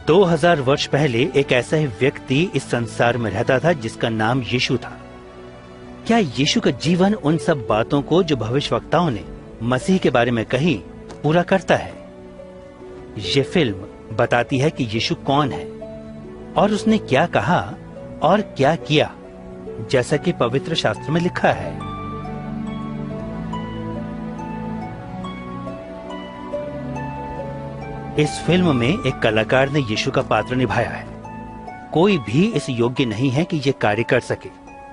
2000 वर्ष पहले एक ऐसा ही व्यक्ति इस संसार में रहता था जिसका नाम यीशु था। क्या यीशु का जीवन उन सब बातों को जो भविष्यवक्ताओं ने मसीह के बारे में कही पूरा करता है? ये फिल्म बताती है कि यीशु कौन है और उसने क्या कहा और क्या किया, जैसा कि पवित्र शास्त्र में लिखा है। इस फिल्म में एक कलाकार ने यीशु का पात्र निभाया है। कोई भी इस योग्य नहीं है कि ये कार्य कर सके,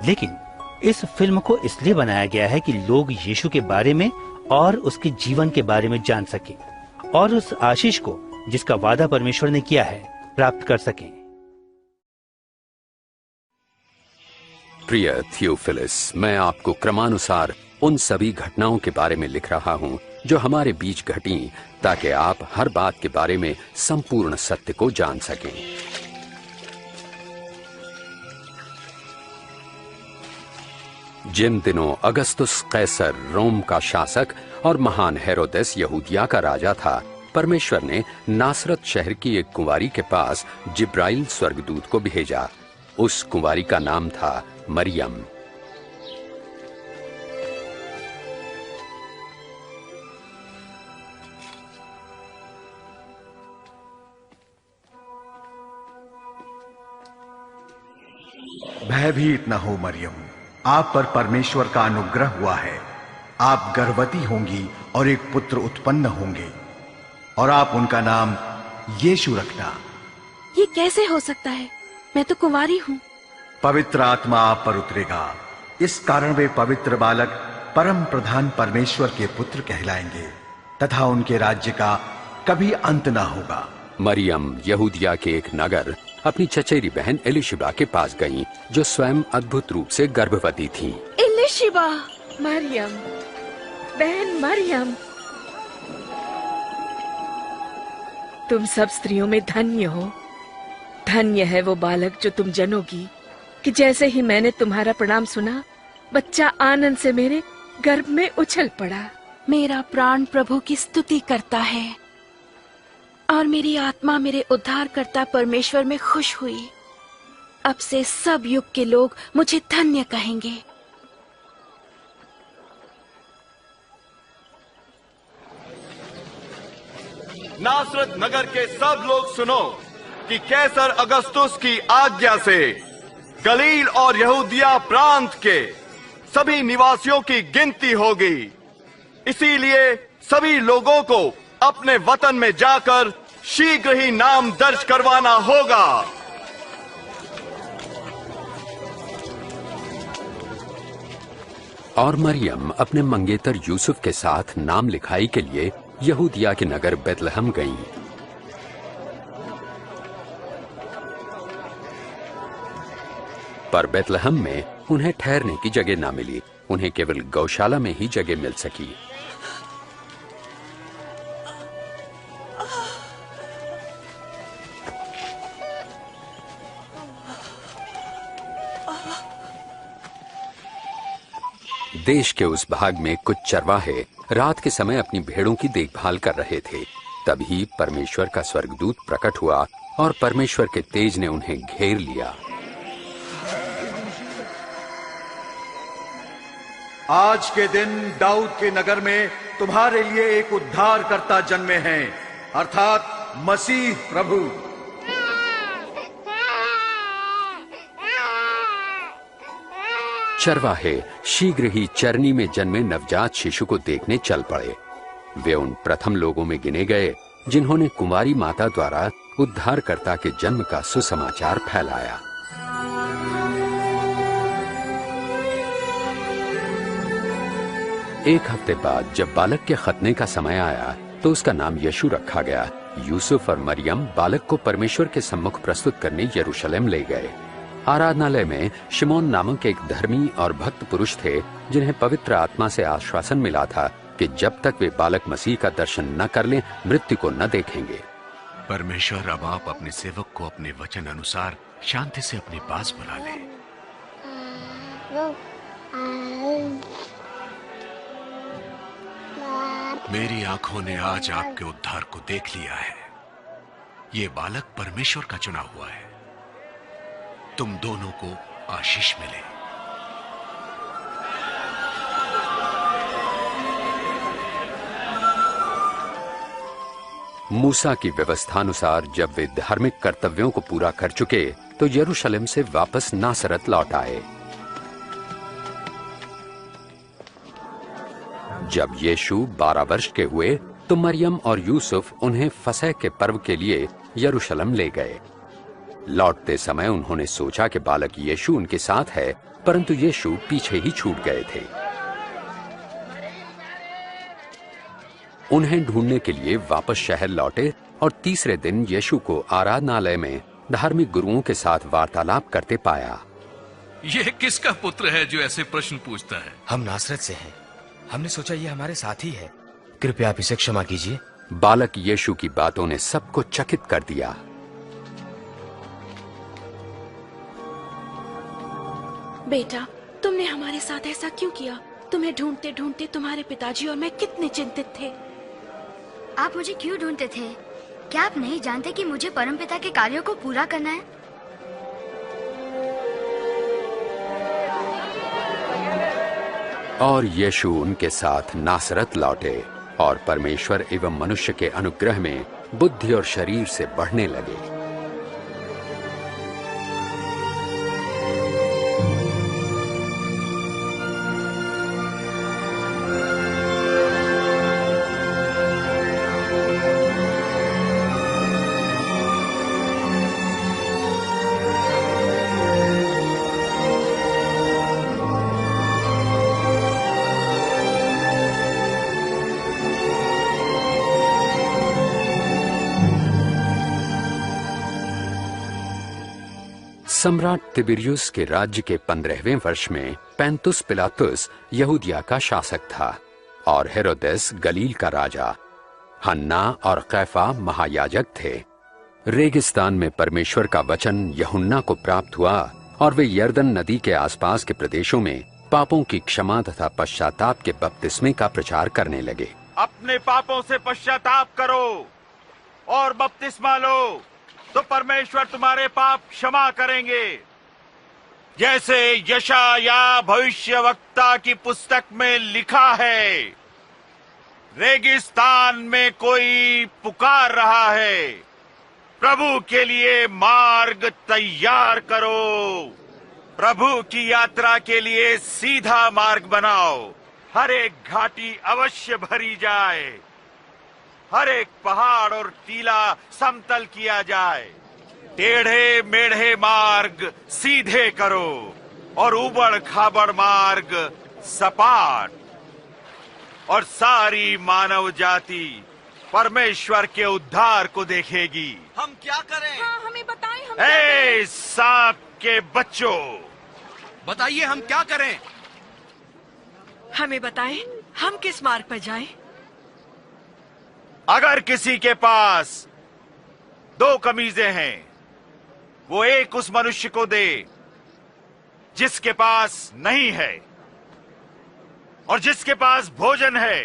लेकिन इस फिल्म को इसलिए बनाया गया है कि लोग यीशु के बारे में और उसके जीवन के बारे में जान सके और उस आशीष को जिसका वादा परमेश्वर ने किया है प्राप्त कर सके। प्रिय थियोफिलस, मैं आपको क्रमानुसार उन सभी घटनाओं के बारे में लिख रहा हूं जो हमारे बीच घटी, ताकि आप हर बात के बारे में संपूर्ण सत्य को जान सकें। जिन दिनों अगस्तुस कैसर रोम का शासक और महान हेरोदेस यहूदिया का राजा था, परमेश्वर ने नासरत शहर की एक कुंवारी के पास जिब्राइल स्वर्गदूत को भेजा। उस कुंवारी का नाम था मरियम। भयभीत न हो मरियम, आप पर परमेश्वर का अनुग्रह हुआ है। आप गर्भवती होंगी और एक पुत्र उत्पन्न होंगे और आप उनका नाम यीशु रखना। ये कैसे हो सकता है? मैं तो कुंवारी हूँ। पवित्र आत्मा आप पर उतरेगा, इस कारण वे पवित्र बालक परम प्रधान परमेश्वर के पुत्र कहलाएंगे तथा उनके राज्य का कभी अंत ना होगा। मरियम यहूदिया के एक नगर अपनी चचेरी बहन एलिशिबा के पास गईं, जो स्वयं अद्भुत रूप से गर्भवती थी। एलिशिबा, मरियम, बहन मरियम, तुम सब स्त्रियों में धन्य हो। धन्य है वो बालक जो तुम जनोगी, कि जैसे ही मैंने तुम्हारा प्रणाम सुना, बच्चा आनंद से मेरे गर्भ में उछल पड़ा। मेरा प्राण प्रभु की स्तुति करता है और मेरी आत्मा मेरे उद्धारकर्ता परमेश्वर में खुश हुई। अब से सब युग के लोग मुझे धन्य कहेंगे। नासरत नगर के सब लोग सुनो कि कैसर अगस्तुस की आज्ञा से गलील और यहूदिया प्रांत के सभी निवासियों की गिनती होगी। इसीलिए सभी लोगों को अपने वतन में जाकर शीघ्र ही नाम दर्ज करवाना होगा। और मरियम अपने मंगेतर यूसुफ के साथ नाम लिखाई के लिए यहूदिया के नगर बेतलहम गईं। पर बेतलहम में उन्हें ठहरने की जगह ना मिली। उन्हें केवल गौशाला में ही जगह मिल सकी। देश के उस भाग में कुछ चरवाहे रात के समय अपनी भेड़ों की देखभाल कर रहे थे। तभी परमेश्वर का स्वर्गदूत प्रकट हुआ और परमेश्वर के तेज ने उन्हें घेर लिया। आज के दिन दाऊद के नगर में तुम्हारे लिए एक उद्धारकर्ता जन्मे हैं, अर्थात मसीह प्रभु। चरवाहे शीघ्र ही चरनी में जन्मे नवजात शिशु को देखने चल पड़े। वे उन प्रथम लोगों में गिने गए जिन्होंने कुंवारी माता द्वारा उद्धारकर्ता के जन्म का सुसमाचार फैलाया। एक हफ्ते बाद जब बालक के खतने का समय आया तो उसका नाम यीशु रखा गया। यूसुफ और मरियम बालक को परमेश्वर के सम्मुख प्रस्तुत करने यरूशलेम ले गए। आराधनालय में शिमोन नामक एक धर्मी और भक्त पुरुष थे जिन्हें पवित्र आत्मा से आश्वासन मिला था कि जब तक वे बालक मसीह का दर्शन न कर लें, मृत्यु को न देखेंगे। परमेश्वर, अब आप अपने सेवक को अपने वचन अनुसार शांति से अपने पास बुला लें। मेरी आंखों ने आज आपके उद्धार को देख लिया है। ये बालक परमेश्वर का चुना हुआ है। तुम दोनों को आशीष मिले। मूसा की व्यवस्थानुसार जब वे धार्मिक कर्तव्यों को पूरा कर चुके तो यरूशलेम से वापस नासरत लौट आए। जब यीशु 12 वर्ष के हुए तो मरियम और यूसुफ उन्हें फसह के पर्व के लिए यरूशलेम ले गए। लौटते समय उन्होंने सोचा कि बालक यीशु उनके साथ है, परंतु यीशु पीछे ही छूट गए थे। उन्हें ढूंढने के लिए वापस शहर लौटे और तीसरे दिन यीशु को आराधनालय में धार्मिक गुरुओं के साथ वार्तालाप करते पाया। यह किसका पुत्र है जो ऐसे प्रश्न पूछता है? हम नासरत से हैं। हमने सोचा ये हमारे साथी है। कृपया आप इसे क्षमा कीजिए। बालक यीशु की बातों ने सबको चकित कर दिया। बेटा, तुमने हमारे साथ ऐसा क्यों किया? तुम्हें ढूंढते ढूंढते तुम्हारे पिताजी और मैं कितने चिंतित थे। आप मुझे क्यों ढूंढते थे? क्या आप नहीं जानते कि मुझे परमपिता के कार्यों को पूरा करना है? और यीशु उनके साथ नासरत लौटे और परमेश्वर एवं मनुष्य के अनुग्रह में बुद्धि और शरीर से बढ़ने लगे। सम्राट तिबिरियुस के राज्य के 15वें वर्ष में पैंतुस पिलातुस यहूदिया का शासक था और हेरोदेस गलील का राजा। हन्ना और कैफा महायाजक थे। रेगिस्तान में परमेश्वर का वचन यूहन्ना को प्राप्त हुआ और वे यर्दन नदी के आसपास के प्रदेशों में पापों की क्षमा तथा पश्चाताप के बपतिस्मे का प्रचार करने लगे। अपने पापों से पश्चाताप करो और बपतिस्मा लो, तो परमेश्वर तुम्हारे पाप क्षमा करेंगे। जैसे यशायाह भविष्यवक्ता की पुस्तक में लिखा है, रेगिस्तान में कोई पुकार रहा है, प्रभु के लिए मार्ग तैयार करो, प्रभु की यात्रा के लिए सीधा मार्ग बनाओ। हर एक घाटी अवश्य भरी जाए, हर एक पहाड़ और टीला समतल किया जाए। टेढ़े मेढ़े मार्ग सीधे करो और उबड़ खाबड़ मार्ग सपाट, और सारी मानव जाति परमेश्वर के उद्धार को देखेगी। हम क्या करें? हाँ, हमें बताएं, हम क्या करें? सांप के बच्चों, बताइए हम क्या करें? हमें बताएं, हम किस मार्ग पर जाएं? अगर किसी के पास 2 कमीजें हैं, वो एक उस मनुष्य को दे जिसके पास नहीं है, और जिसके पास भोजन है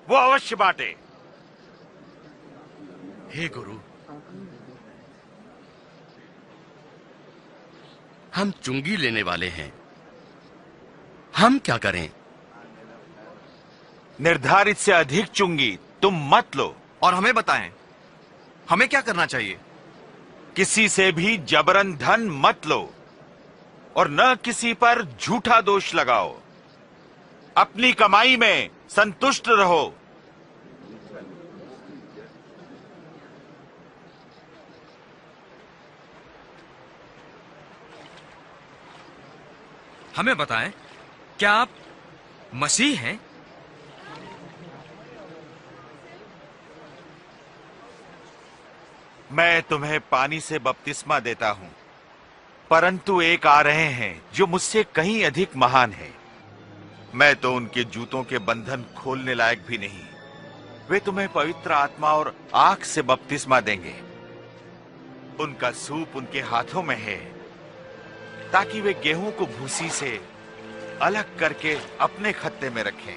वो अवश्य बांटे। हे गुरु, हम चुंगी लेने वाले हैं, हम क्या करें? निर्धारित से अधिक चुंगी तुम मत लो। और हमें बताएं, हमें क्या करना चाहिए? किसी से भी जबरन धन मत लो और न किसी पर झूठा दोष लगाओ। अपनी कमाई में संतुष्ट रहो। हमें बताएं, क्या आप मसीह हैं? मैं तुम्हें पानी से बपतिस्मा देता हूं, परंतु एक आ रहे हैं जो मुझसे कहीं अधिक महान है। मैं तो उनके जूतों के बंधन खोलने लायक भी नहीं। वे तुम्हें पवित्र आत्मा और आग से बपतिस्मा देंगे। उनका सूप उनके हाथों में है, ताकि वे गेहूं को भूसी से अलग करके अपने खत्ते में रखें।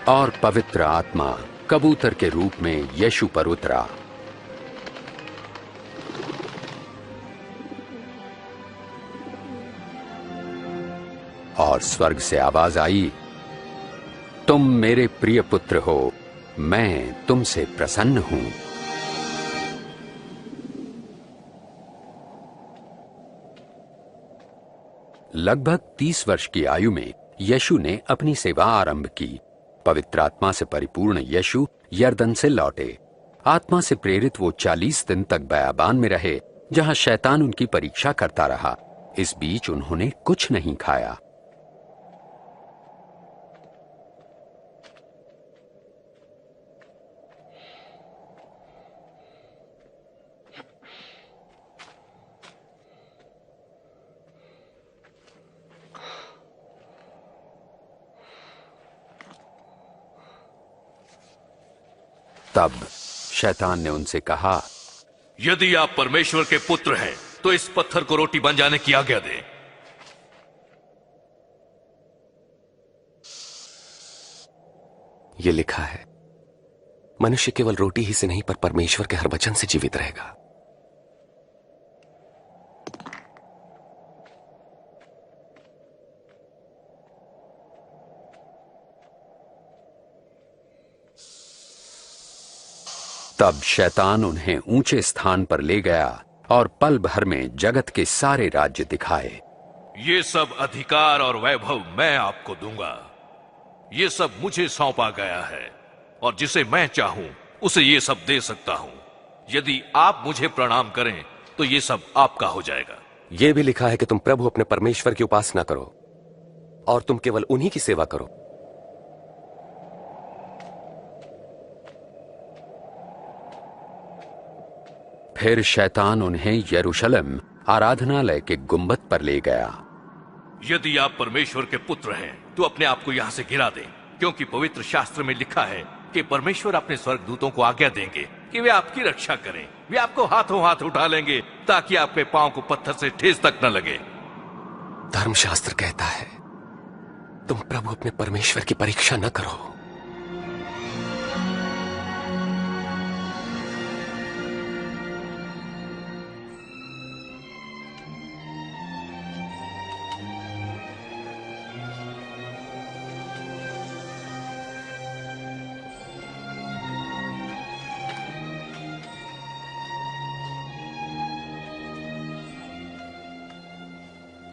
और पवित्र आत्मा कबूतर के रूप में यीशु पर उतरा। और स्वर्ग से आवाज आई, तुम मेरे प्रिय पुत्र हो, मैं तुमसे प्रसन्न हूं। लगभग 30 वर्ष की आयु में यीशु ने अपनी सेवा आरंभ की। पवित्र आत्मा से परिपूर्ण यीशु यरदन से लौटे। आत्मा से प्रेरित वो 40 दिन तक बयाबान में रहे, जहां शैतान उनकी परीक्षा करता रहा। इस बीच उन्होंने कुछ नहीं खाया। तब शैतान ने उनसे कहा, यदि आप परमेश्वर के पुत्र हैं तो इस पत्थर को रोटी बन जाने की आज्ञा दें। ये लिखा है, मनुष्य केवल रोटी ही से नहीं पर परमेश्वर के हर वचन से जीवित रहेगा। तब शैतान उन्हें ऊंचे स्थान पर ले गया और पल भर में जगत के सारे राज्य दिखाए। ये सब अधिकार और वैभव मैं आपको दूंगा। ये सब मुझे सौंपा गया है और जिसे मैं चाहूं उसे ये सब दे सकता हूं। यदि आप मुझे प्रणाम करें तो ये सब आपका हो जाएगा। ये भी लिखा है कि तुम प्रभु अपने परमेश्वर की उपासना करो और तुम केवल उन्हीं की सेवा करो। फिर शैतान उन्हें यरूशलेम आराधनालय के गुंबद पर ले गया। यदि आप परमेश्वर के पुत्र हैं तो अपने आप को यहां से गिरा दें, क्योंकि पवित्र शास्त्र में लिखा है कि परमेश्वर अपने स्वर्गदूतों को आज्ञा देंगे कि वे आपकी रक्षा करें। वे आपको हाथों हाथ उठा लेंगे ताकि आपके पांव को पत्थर से ठेस तक न लगे। धर्मशास्त्र कहता है, तुम प्रभु अपने परमेश्वर की परीक्षा न करो।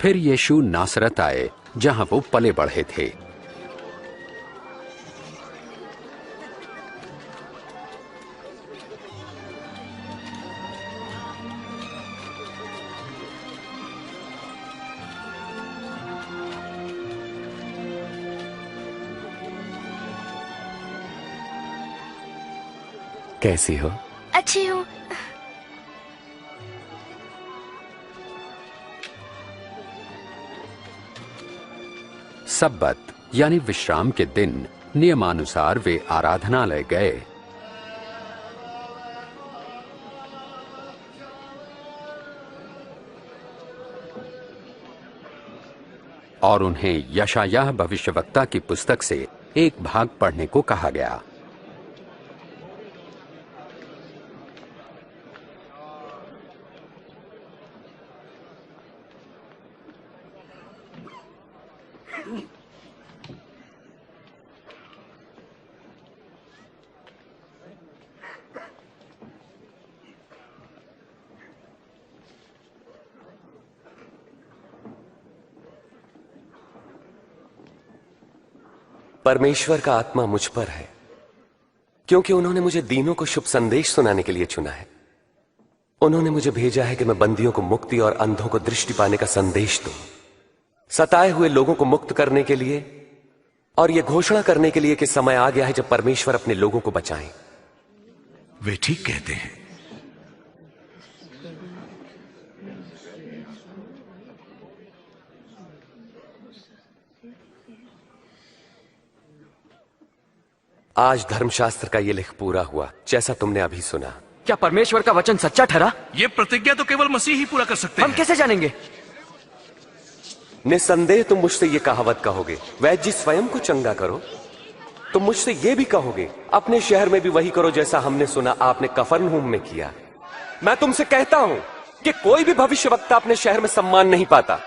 फिर यीशु नासरत आए, जहां वो पले बढ़े थे। कैसी हो? अच्छी हूँ। सब्बत यानी विश्राम के दिन नियमानुसार वे आराधनालय गए। और उन्हें यशायाह भविष्यवक्ता की पुस्तक से एक भाग पढ़ने को कहा गया। परमेश्वर का आत्मा मुझ पर है, क्योंकि उन्होंने मुझे दीनों को शुभ संदेश सुनाने के लिए चुना है। उन्होंने मुझे भेजा है कि मैं बंदियों को मुक्ति और अंधों को दृष्टि पाने का संदेश दूं, सताए हुए लोगों को मुक्त करने के लिए और यह घोषणा करने के लिए कि समय आ गया है जब परमेश्वर अपने लोगों को बचाएं। वे ठीक कहते हैं। आज धर्मशास्त्र का ये लेख पूरा हुआ, जैसा तुमने अभी सुना। क्या परमेश्वर का वचन सच्चा ठहरा? ये प्रतिज्ञा तो केवल मसीह ही पूरा कर सकते हैं। हम कैसे जानेंगे? निसंदेह तुम मुझसे ये कहावत कहोगे, वैद्य जी स्वयं को चंगा करो। तुम मुझसे यह भी कहोगे अपने शहर में भी वही करो जैसा हमने सुना आपने कफरनहूम में किया। मैं तुमसे कहता हूं कि कोई भी भविष्यवक्ता अपने शहर में सम्मान नहीं पाता।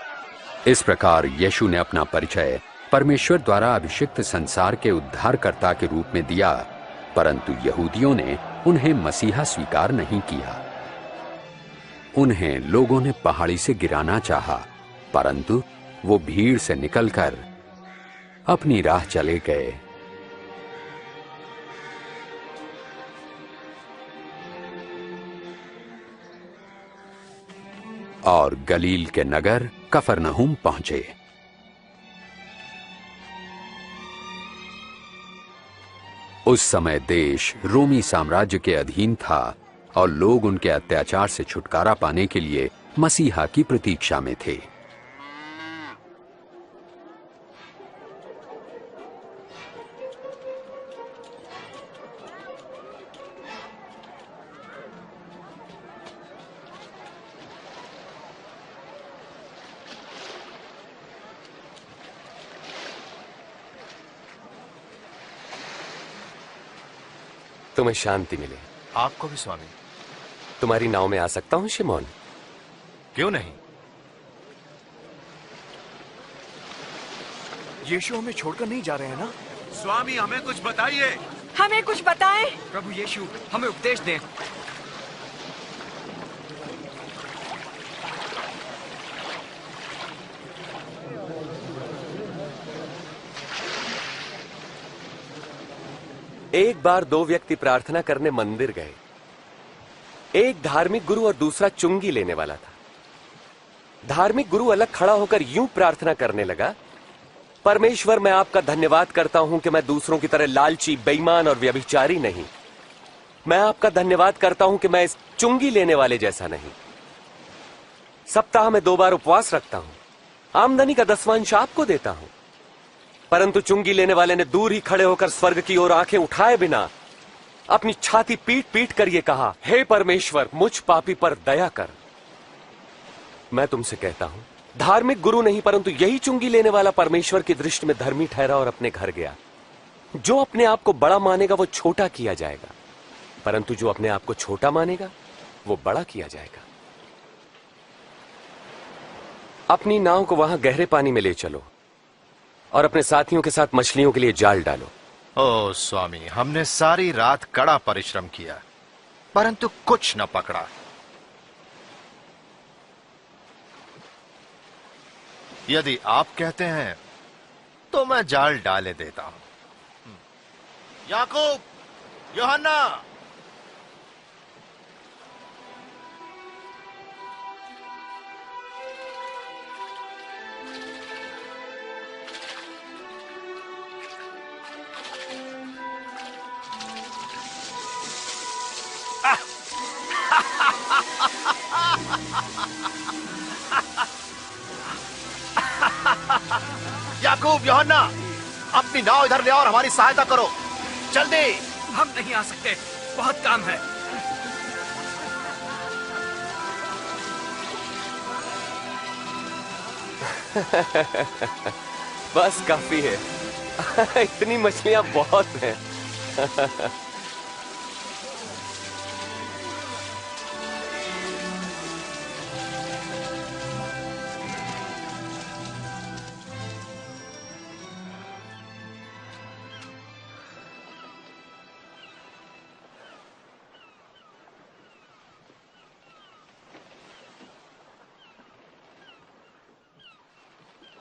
इस प्रकार यीशु ने अपना परिचय परमेश्वर द्वारा अभिषिक्त संसार के उद्धारकर्ता के रूप में दिया, परंतु यहूदियों ने उन्हें मसीहा स्वीकार नहीं किया। उन्हें लोगों ने पहाड़ी से गिराना चाहा, परंतु वो भीड़ से निकलकर अपनी राह चले गए। और गलील के नगर कफरनहूम पहुंचे। उस समय देश रोमी साम्राज्य के अधीन था और लोग उनके अत्याचार से छुटकारा पाने के लिए मसीहा की प्रतीक्षा में थे। तुम्हें शांति मिले। आपको भी स्वामी। तुम्हारी नाव में आ सकता हूं शिमोन? क्यों नहीं? यीशु हमें छोड़कर नहीं जा रहे हैं ना? स्वामी हमें कुछ बताइए। हमें कुछ बताएं। प्रभु यीशु हमें उपदेश दें। एक बार दो व्यक्ति प्रार्थना करने मंदिर गए। एक धार्मिक गुरु और दूसरा चुंगी लेने वाला था। धार्मिक गुरु अलग खड़ा होकर यूं प्रार्थना करने लगा, परमेश्वर मैं आपका धन्यवाद करता हूं कि मैं दूसरों की तरह लालची, बेईमान और व्यभिचारी नहीं। मैं आपका धन्यवाद करता हूं कि मैं इस चुंगी लेने वाले जैसा नहीं। सप्ताह में 2 बार उपवास रखता हूं, आमदनी का 10वां आपको देता हूं। परंतु चुंगी लेने वाले ने दूर ही खड़े होकर स्वर्ग की ओर आंखें उठाए बिना अपनी छाती पीट पीट कर यह कहा, हे परमेश्वर मुझ पापी पर दया कर। मैं तुमसे कहता हूं, धार्मिक गुरु नहीं परंतु यही चुंगी लेने वाला परमेश्वर की दृष्टि में धर्मी ठहरा और अपने घर गया। जो अपने आप को बड़ा मानेगा वो छोटा किया जाएगा, परंतु जो अपने आप को छोटा मानेगा वो बड़ा किया जाएगा। अपनी नाव को वहां गहरे पानी में ले चलो और अपने साथियों के साथ मछलियों के लिए जाल डालो। ओ स्वामी, हमने सारी रात कड़ा परिश्रम किया परंतु कुछ न पकड़ा। यदि आप कहते हैं तो मैं जाल डाले देता हूं। याकूब, यूहन्ना, याकूब, यूहन्ना, अपनी नाव इधर ले आओ और हमारी सहायता करो, जल्दी। हम नहीं आ सकते, बहुत काम है। बस काफी है। इतनी मछलियां बहुत हैं।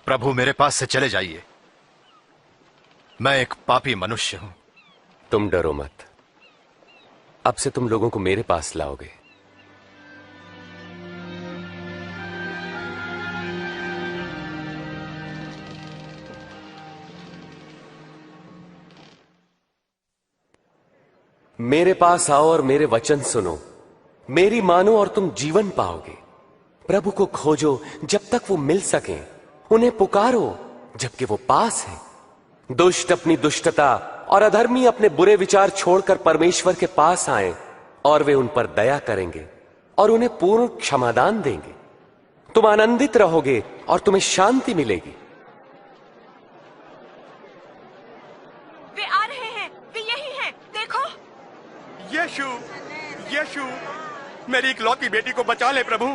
प्रभु मेरे पास से चले जाइए, मैं एक पापी मनुष्य हूं। तुम डरो मत, अब से तुम लोगों को मेरे पास लाओगे। मेरे पास आओ और मेरे वचन सुनो, मेरी मानो और तुम जीवन पाओगे। प्रभु को खोजो जब तक वो मिल सके, उन्हें पुकारो जबकि वो पास है। दुष्ट अपनी दुष्टता और अधर्मी अपने बुरे विचार छोड़कर परमेश्वर के पास आए और वे उन पर दया करेंगे और उन्हें पूर्ण क्षमादान देंगे। तुम आनंदित रहोगे और तुम्हें शांति मिलेगी। वे आ रहे यीशु, मेरी इकलौती बेटी को बचा ले प्रभु,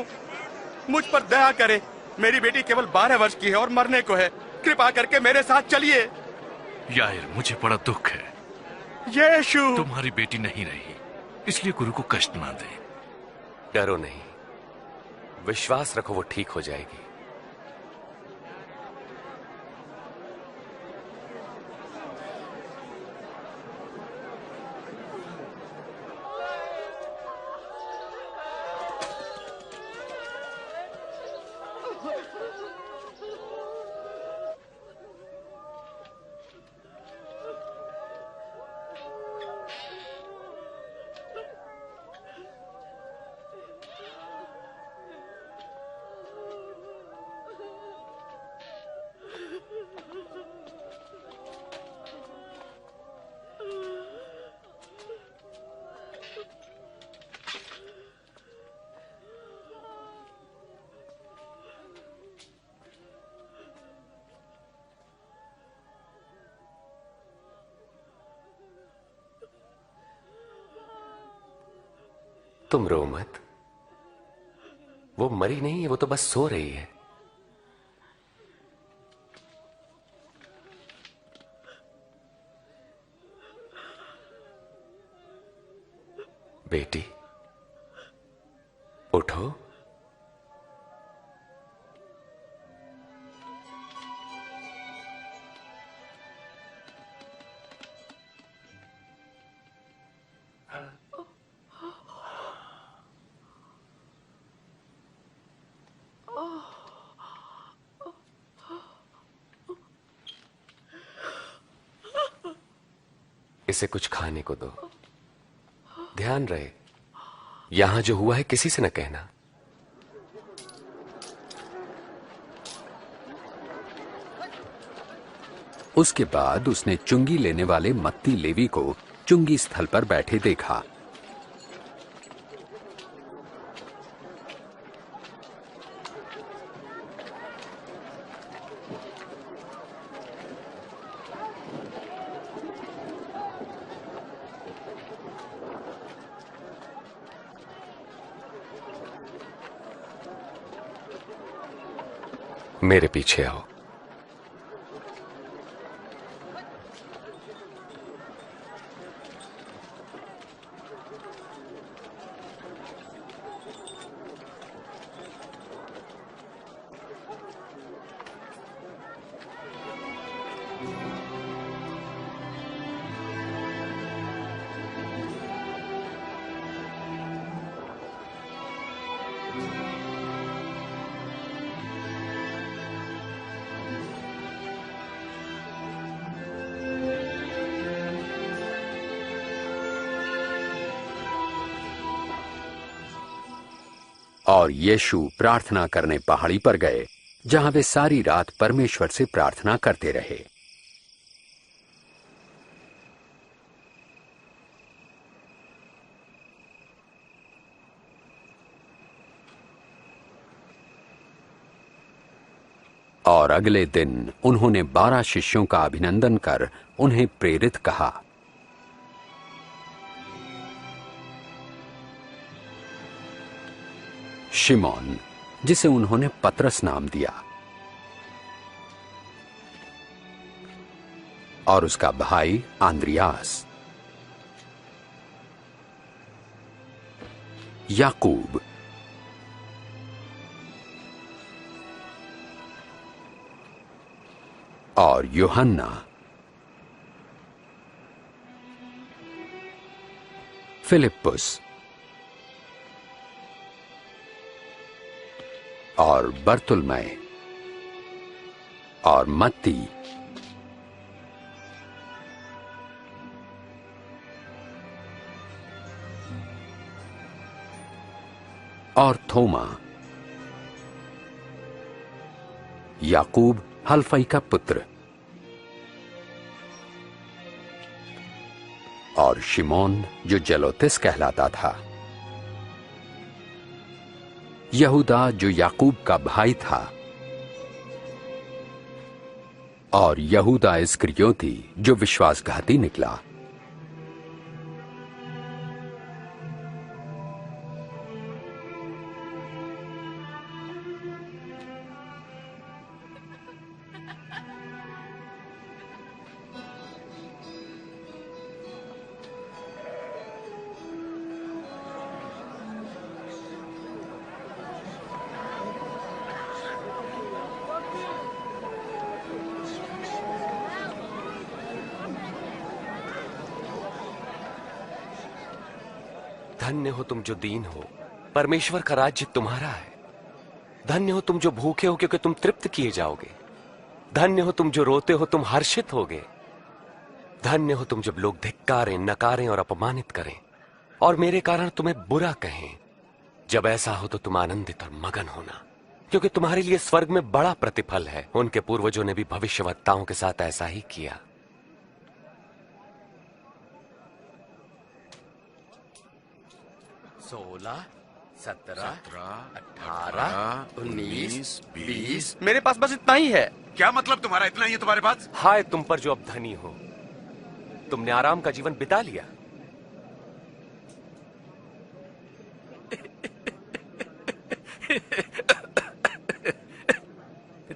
मुझ पर दया करे। मेरी बेटी केवल 12 वर्ष की है और मरने को है। कृपा करके मेरे साथ चलिए। याइर, मुझे बड़ा दुख है। यीशु, तुम्हारी बेटी नहीं रही, इसलिए गुरु को कष्ट ना दे। डरो नहीं, विश्वास रखो, वो ठीक हो जाएगी। तुम रो मत, वो मरी नहीं है, वो तो बस सो रही है। बेटी, उठो। इसे कुछ खाने को दो। ध्यान रहे, यहां जो हुआ है किसी से न कहना। उसके बाद उसने चुंगी लेने वाले मत्ती लेवी को चुंगी स्थल पर बैठे देखा। मेरे पीछे आओ। और यीशु प्रार्थना करने पहाड़ी पर गए, जहां वे सारी रात परमेश्वर से प्रार्थना करते रहे। और अगले दिन उन्होंने 12 शिष्यों का अभिनंदन कर उन्हें प्रेरित कहा। शिमोन, जिसे उन्होंने पतरस नाम दिया, और उसका भाई आंद्रियास, याकूब, और यूहन्ना, फिलिप्पुस, और बर्तुलमै, और मत्ती, और थोमा, याकूब हल्फई का पुत्र, और शिमोन जो जलोतिस कहलाता था, यहूदा जो याकूब का भाई था, और यहूदा इस्करियोती जो विश्वासघाती निकला। धन्य हो तुम जो दीन हो, परमेश्वर का राज्य तुम्हारा है। धन्य हो तुम जो भूखे हो, क्योंकि तुम तृप्त किए जाओगे। धन्य हो तुम जो रोते हो, तुम हर्षित होगे। धन्य हो तुम जब लोग धिक्कारें, नकारें और अपमानित करें और मेरे कारण तुम्हें बुरा कहें। जब ऐसा हो तो तुम आनंदित और मगन होना, क्योंकि तुम्हारे लिए स्वर्ग में बड़ा प्रतिफल है। उनके पूर्वजों ने भी भविष्यवक्ताओं के साथ ऐसा ही किया। 16, 17, 18, 19, 20। मेरे पास बस इतना ही है। क्या मतलब तुम्हारा इतना ही है तुम्हारे पास? हाय तुम पर जो अब धनी हो, तुमने आराम का जीवन बिता लिया।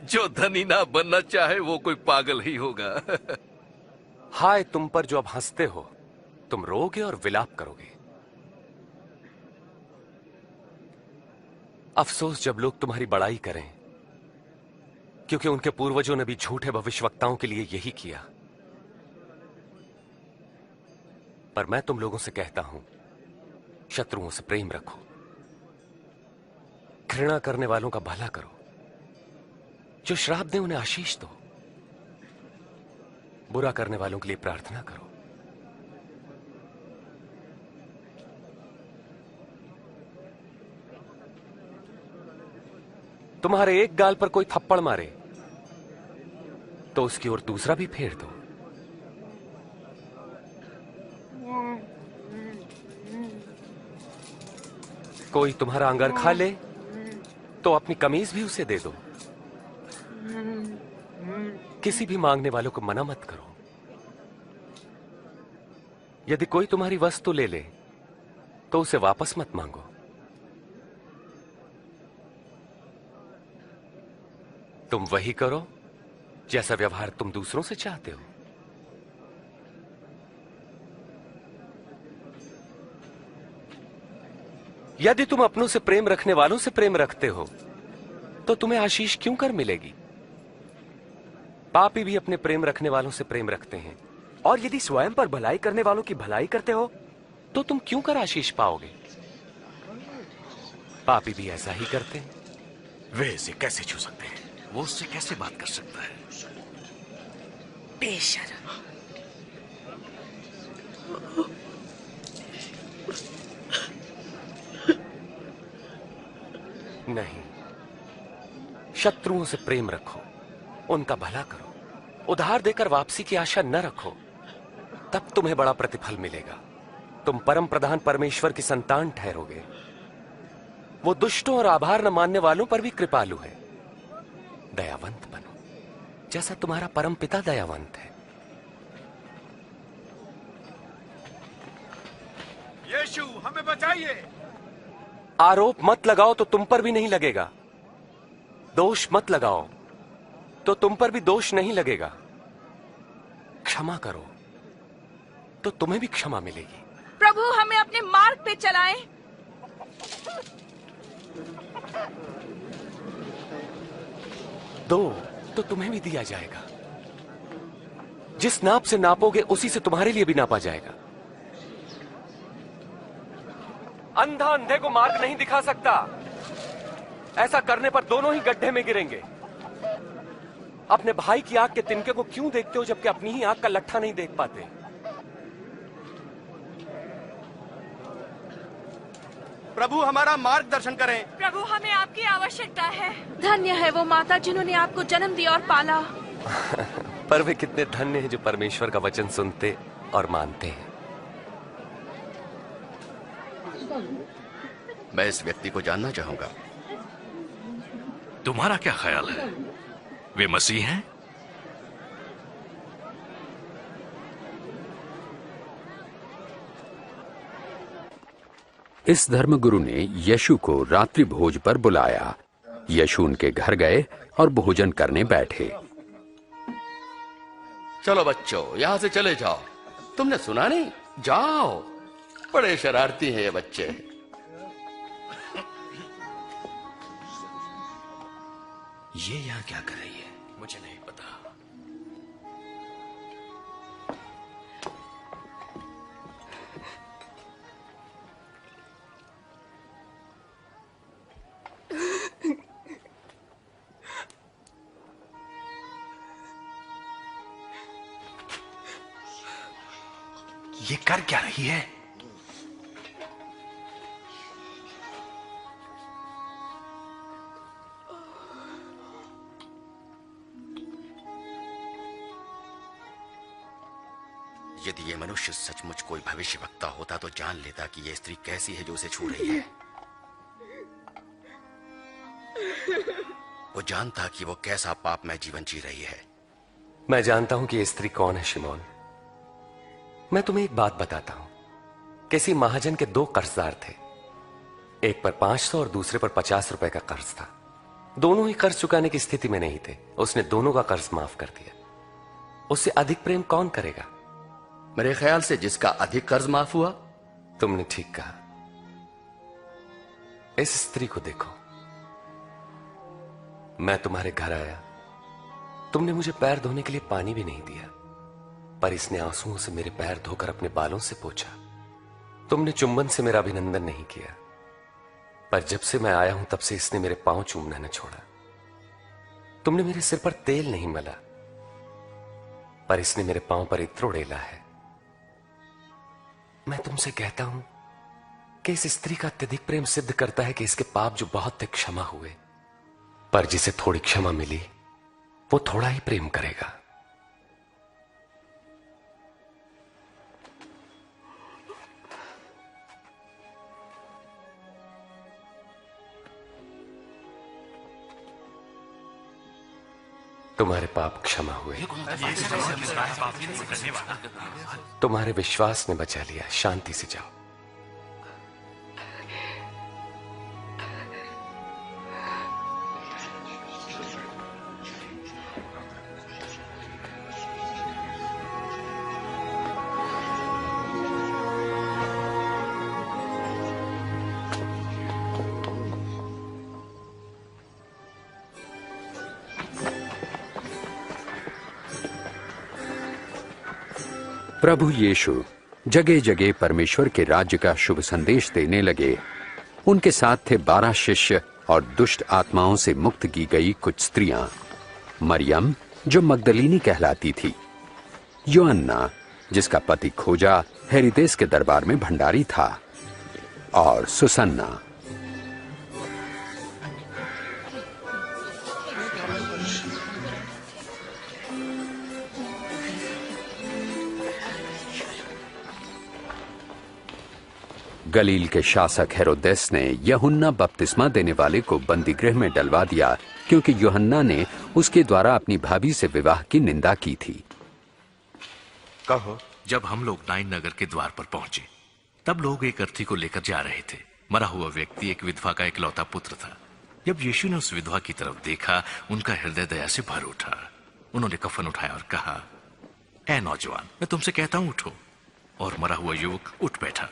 जो धनी ना बनना चाहे वो कोई पागल ही होगा। हाय तुम पर जो अब हंसते हो, तुम रोगे और विलाप करोगे। अफसोस जब लोग तुम्हारी बड़ाई करें, क्योंकि उनके पूर्वजों ने भी झूठे भविष्यवक्ताओं के लिए यही किया। पर मैं तुम लोगों से कहता हूं, शत्रुओं से प्रेम रखो, घृणा करने वालों का भला करो, जो श्राप दे उन्हें आशीष दो, बुरा करने वालों के लिए प्रार्थना करो। तुम्हारे एक गाल पर कोई थप्पड़ मारे तो उसकी ओर दूसरा भी फेर दो। कोई तुम्हारा अंगर खा ले तो अपनी कमीज भी उसे दे दो। किसी भी मांगने वालों को मना मत करो। यदि कोई तुम्हारी वस्तु ले ले तो उसे वापस मत मांगो। तुम वही करो जैसा व्यवहार तुम दूसरों से चाहते हो। यदि तुम अपनों से प्रेम रखने वालों से प्रेम रखते हो तो तुम्हें आशीष क्यों कर मिलेगी? पापी भी अपने प्रेम रखने वालों से प्रेम रखते हैं। और यदि स्वयं पर भलाई करने वालों की भलाई करते हो तो तुम क्यों कर आशीष पाओगे? पापी भी ऐसा ही करते हैं। वे इसे कैसे छू सकते हैं? वो उससे कैसे बात कर सकता है? बेशर्म। नहीं, शत्रुओं से प्रेम रखो, उनका भला करो, उधार देकर वापसी की आशा न रखो, तब तुम्हें बड़ा प्रतिफल मिलेगा। तुम परम प्रधान परमेश्वर की संतान ठहरोगे। वो दुष्टों और आभार न मानने वालों पर भी कृपालु है। दयावंत बनो जैसा तुम्हारा परम पिता दयावंत है। यीशु हमें बचाइए। आरोप मत लगाओ तो तुम पर भी नहीं लगेगा। दोष मत लगाओ तो तुम पर भी दोष नहीं लगेगा। क्षमा करो तो तुम्हें भी क्षमा मिलेगी। प्रभु हमें अपने मार्ग पे चलाएं। दो तो तुम्हें भी दिया जाएगा। जिस नाप से नापोगे उसी से तुम्हारे लिए भी नापा जाएगा। अंधा अंधे को मार्ग नहीं दिखा सकता। ऐसा करने पर दोनों ही गड्ढे में गिरेंगे। अपने भाई की आंख के तिनके को क्यों देखते हो जबकि अपनी ही आंख का लट्ठा नहीं देख पाते? प्रभु हमारा मार्गदर्शन करें। प्रभु हमें आपकी आवश्यकता है। धन्य है वो माता जिन्होंने आपको जन्म दिया और पाला। पर वे कितने धन्य हैं जो परमेश्वर का वचन सुनते और मानते हैं। मैं इस व्यक्ति को जानना चाहूंगा। तुम्हारा क्या ख्याल है, वे मसीह हैं? इस धर्मगुरु ने यीशु को रात्रि भोज पर बुलाया। यीशु उनके घर गए और भोजन करने बैठे। चलो बच्चों, यहां से चले जाओ। तुमने सुना नहीं? जाओ। बड़े शरारती हैं ये बच्चे। ये यहाँ क्या कर रही है? मुझे नहीं पता। ये कर क्या रही है? यदि ये मनुष्य सचमुच कोई भविष्यवक्ता होता तो जान लेता कि ये स्त्री कैसी है जो उसे छू रही है। वो जानता कि वो कैसा पापमय जीवन जी रही है। मैं जानता हूं कि ये स्त्री कौन है शिमोन। मैं तुम्हें एक बात बताता हूं। किसी महाजन के 2 कर्जदार थे, एक पर 500 और दूसरे पर 50 रुपए का कर्ज था। दोनों ही कर्ज चुकाने की स्थिति में नहीं थे। उसने दोनों का कर्ज माफ कर दिया। उससे अधिक प्रेम कौन करेगा? मेरे ख्याल से जिसका अधिक कर्ज माफ हुआ। तुमने ठीक कहा। इस स्त्री को देखो। मैं तुम्हारे घर आया, तुमने मुझे पैर धोने के लिए पानी भी नहीं दिया, पर इसने आंसुओं से मेरे पैर धोकर अपने बालों से पोंछा। तुमने चुंबन से मेरा अभिनंदन नहीं किया, पर जब से मैं आया हूं तब से इसने मेरे पांव चूमना न छोड़ा। तुमने मेरे सिर पर तेल नहीं मला, पर इसने मेरे पांव पर इत्र उड़ेला है। मैं तुमसे कहता हूं कि इस स्त्री का अत्यधिक प्रेम सिद्ध करता है कि इसके पाप जो बहुत थे क्षमा हुए, पर जिसे थोड़ी क्षमा मिली वो थोड़ा ही प्रेम करेगा। तुम्हारे पाप क्षमा हुए। तुम्हारे विश्वास ने बचा लिया। शांति से जाओ। प्रभु यीशु जगह जगह परमेश्वर के राज्य का शुभ संदेश देने लगे। उनके साथ थे 12 शिष्य और दुष्ट आत्माओं से मुक्त की गई कुछ स्त्रियां। मरियम जो मगदलीनी कहलाती थी, योअन्ना जिसका पति खोजा हेरोदेस के दरबार में भंडारी था, और सुसन्ना। गलील के शासक हेरोदेस ने यूहन्ना बपतिस्मा देने वाले को बंदी गृह में डलवा दिया, क्योंकि यूहन्ना ने उसके द्वारा अपनी भाभी से विवाह की निंदा की थी। कहो। जब हम लोग नाइन नगर के द्वार पर पहुंचे, तब लोग एक अर्थी को लेकर जा रहे थे। मरा हुआ व्यक्ति एक विधवा का इकलौता पुत्र था। जब यीशु ने उस विधवा की तरफ देखा, उनका हृदय दया से भर उठा। उन्होंने कफन उठाया और कहा, ऐ नौजवान, मैं तुमसे कहता हूं उठो। और मरा हुआ युवक उठ बैठा।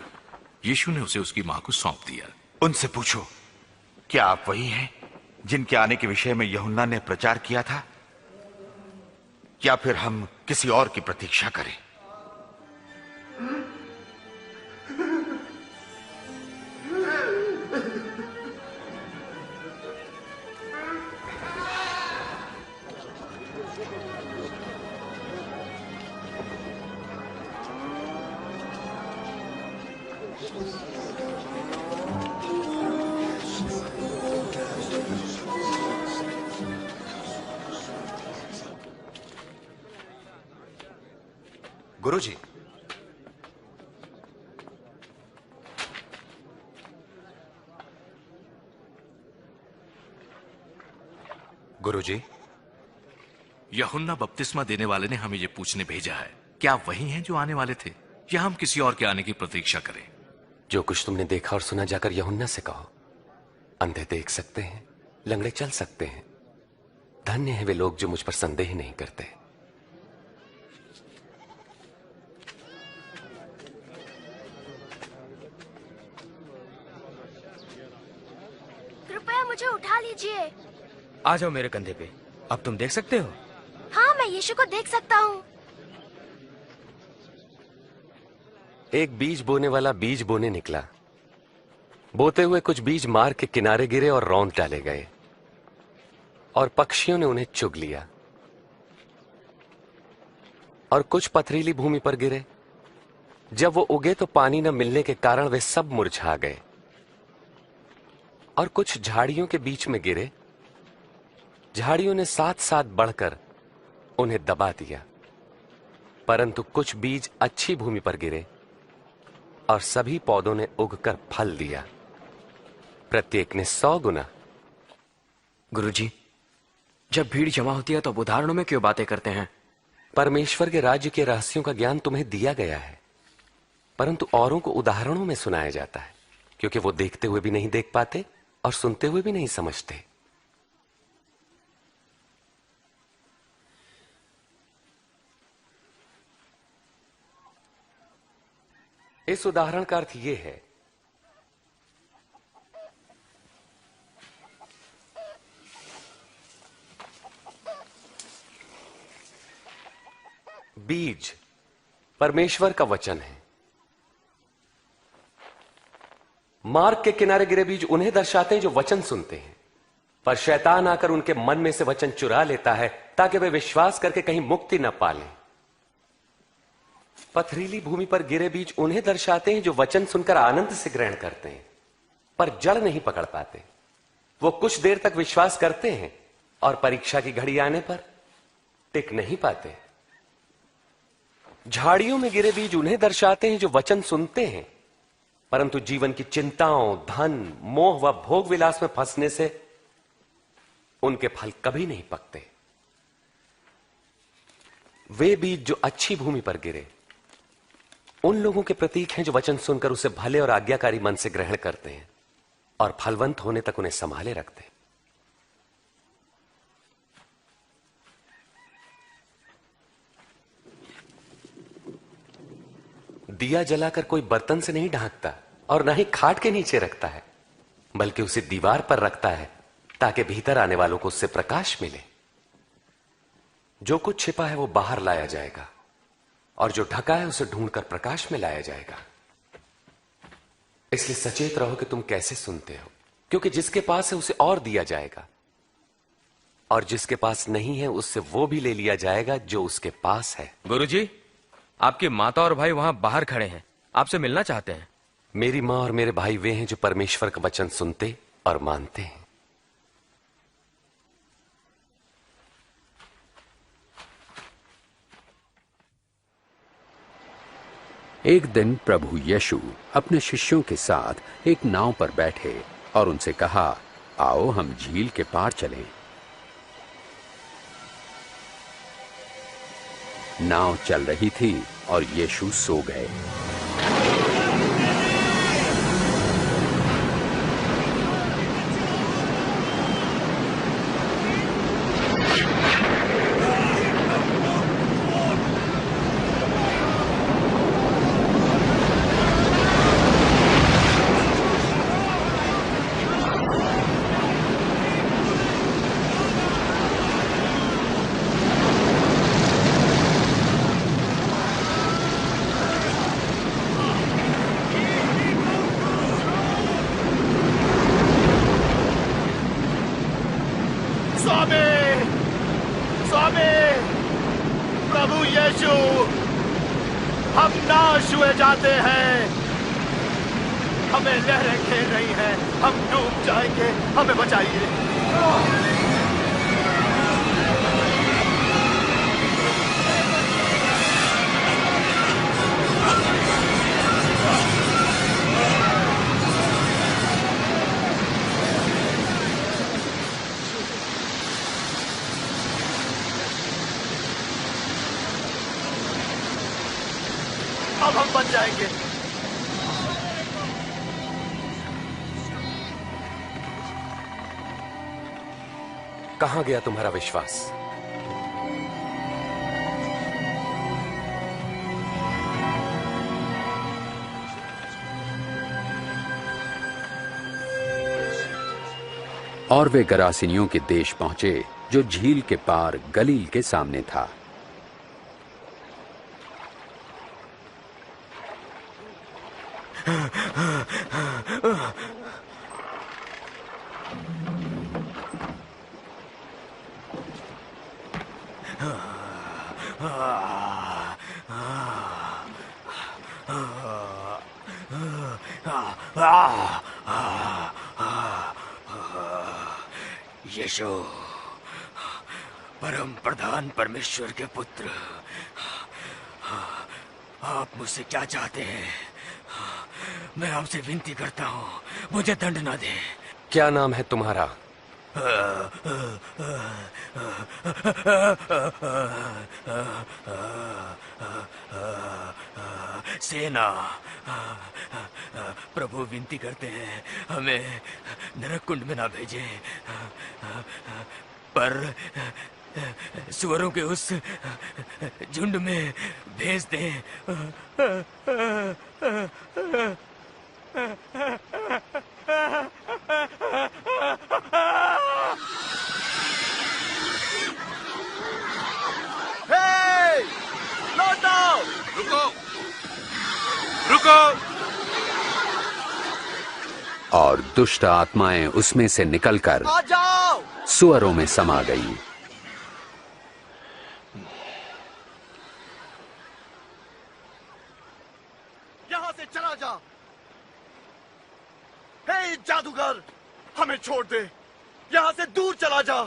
यीशु ने उसे उसकी मां को सौंप दिया। उनसे पूछो, क्या आप वही हैं जिनके आने के विषय में यूहन्ना ने प्रचार किया था, या फिर हम किसी और की प्रतीक्षा करें? गुरुजी, गुरुजी, यूहन्ना बपतिस्मा देने वाले ने हमें ये पूछने भेजा है, क्या आप वही हैं जो आने वाले थे, या हम किसी और के आने की प्रतीक्षा करें? जो कुछ तुमने देखा और सुना जाकर यूहन्ना से कहो। अंधे देख सकते हैं, लंगड़े चल सकते हैं। धन्य है वे लोग जो मुझ पर संदेह नहीं करते। कृपया मुझे उठा लीजिए। आ जाओ मेरे कंधे पे। अब तुम देख सकते हो? हाँ, मैं यीशु को देख सकता हूँ। एक बीज बोने वाला बीज बोने निकला। बोते हुए कुछ बीज मार्ग के किनारे गिरे और रौंद डाले गए, और पक्षियों ने उन्हें चुग लिया। और कुछ पथरीली भूमि पर गिरे, जब वो उगे तो पानी न मिलने के कारण वे सब मुरझा गए और कुछ झाड़ियों के बीच में गिरे। झाड़ियों ने साथ साथ बढ़कर उन्हें दबा दिया, परंतु कुछ बीज अच्छी भूमि पर गिरे और सभी पौधों ने उगकर फल दिया, प्रत्येक ने 100 गुना। गुरुजी, जब भीड़ जमा होती है तो उदाहरणों में क्यों बातें करते हैं? परमेश्वर के राज्य के रहस्यों का ज्ञान तुम्हें दिया गया है, परंतु औरों को उदाहरणों में सुनाया जाता है, क्योंकि वो देखते हुए भी नहीं देख पाते और सुनते हुए भी नहीं समझते। इस उदाहरण का अर्थ यह है बीज परमेश्वर का वचन है। मार्ग के किनारे गिरे बीज उन्हें दर्शाते हैं जो वचन सुनते हैं, पर शैतान आकर उनके मन में से वचन चुरा लेता है ताकि वे विश्वास करके कहीं मुक्ति न पालें। पथरीली भूमि पर गिरे बीज उन्हें दर्शाते हैं जो वचन सुनकर आनंद से ग्रहण करते हैं, पर जड़ नहीं पकड़ पाते। वो कुछ देर तक विश्वास करते हैं और परीक्षा की घड़ी आने पर टिक नहीं पाते। झाड़ियों में गिरे बीज उन्हें दर्शाते हैं जो वचन सुनते हैं, परंतु जीवन की चिंताओं, धन, मोह व भोग विलास में फंसने से उनके फल कभी नहीं पकते। वे बीज जो अच्छी भूमि पर गिरे उन लोगों के प्रतीक हैं जो वचन सुनकर उसे भले और आज्ञाकारी मन से ग्रहण करते हैं और फलवंत होने तक उन्हें संभाले रखते हैं। दिया जलाकर कोई बर्तन से नहीं ढांकता और ना ही खाट के नीचे रखता है, बल्कि उसे दीवार पर रखता है ताकि भीतर आने वालों को उससे प्रकाश मिले। जो कुछ छिपा है वो बाहर लाया जाएगा और जो ढका है उसे ढूंढकर प्रकाश में लाया जाएगा। इसलिए सचेत रहो कि तुम कैसे सुनते हो, क्योंकि जिसके पास है उसे और दिया जाएगा और जिसके पास नहीं है उससे वो भी ले लिया जाएगा जो उसके पास है। गुरुजी, आपकी माता और भाई वहां बाहर खड़े हैं, आपसे मिलना चाहते हैं। मेरी मां और मेरे भाई वे हैं जो परमेश्वर का वचन सुनते और मानते हैं। एक दिन प्रभु यीशु अपने शिष्यों के साथ एक नाव पर बैठे और उनसे कहा, आओ हम झील के पार चलें। नाव चल रही थी और यीशु सो गए। प्रभु यीशु, हम नाश हुए जाते हैं, हमें लहरें घेर रही हैं, हम डूब जाएंगे, हमें बचाइए। अब हम बच जाएंगे। कहां गया तुम्हारा विश्वास? और वे गरासिनियों के देश पहुंचे जो झील के पार गलील के सामने था। यीशु, परम प्रधान परमेश्वर के पुत्र, आप मुझसे क्या चाहते हैं? मैं आपसे विनती करता हूँ, मुझे दंड ना दे। क्या नाम है तुम्हारा? सेना। प्रभु विनती करते हैं हमें नरक कुंड में ना भेजें, पर सुअरों के उस झुंड में भेज दें। लौट आओ! रुको! रुको! और दुष्ट आत्माएं उसमें से निकलकर आ जाओ! सुअरों में समा गई। यहां से चला जा! हे जादूगर, हमें छोड़ दे! यहां से दूर चला जा!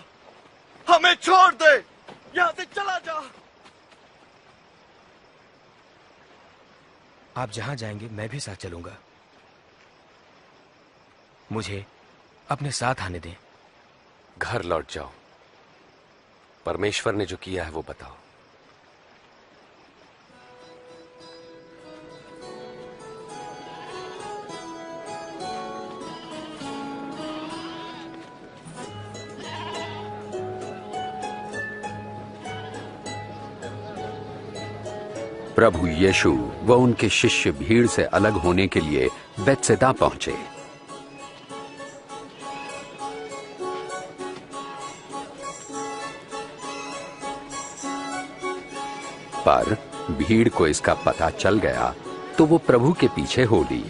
हमें छोड़ दे! यहां से चला जा! आप जहां जाएंगे मैं भी साथ चलूंगा। मुझे अपने साथ आने दें। घर लौट जाओ। परमेश्वर ने जो किया है वो बताओ। प्रभु यीशु व उनके शिष्य भीड़ से अलग होने के लिए बेतसैदा पहुंचे। पर भीड़ को इसका पता चल गया तो वो प्रभु के पीछे हो ली।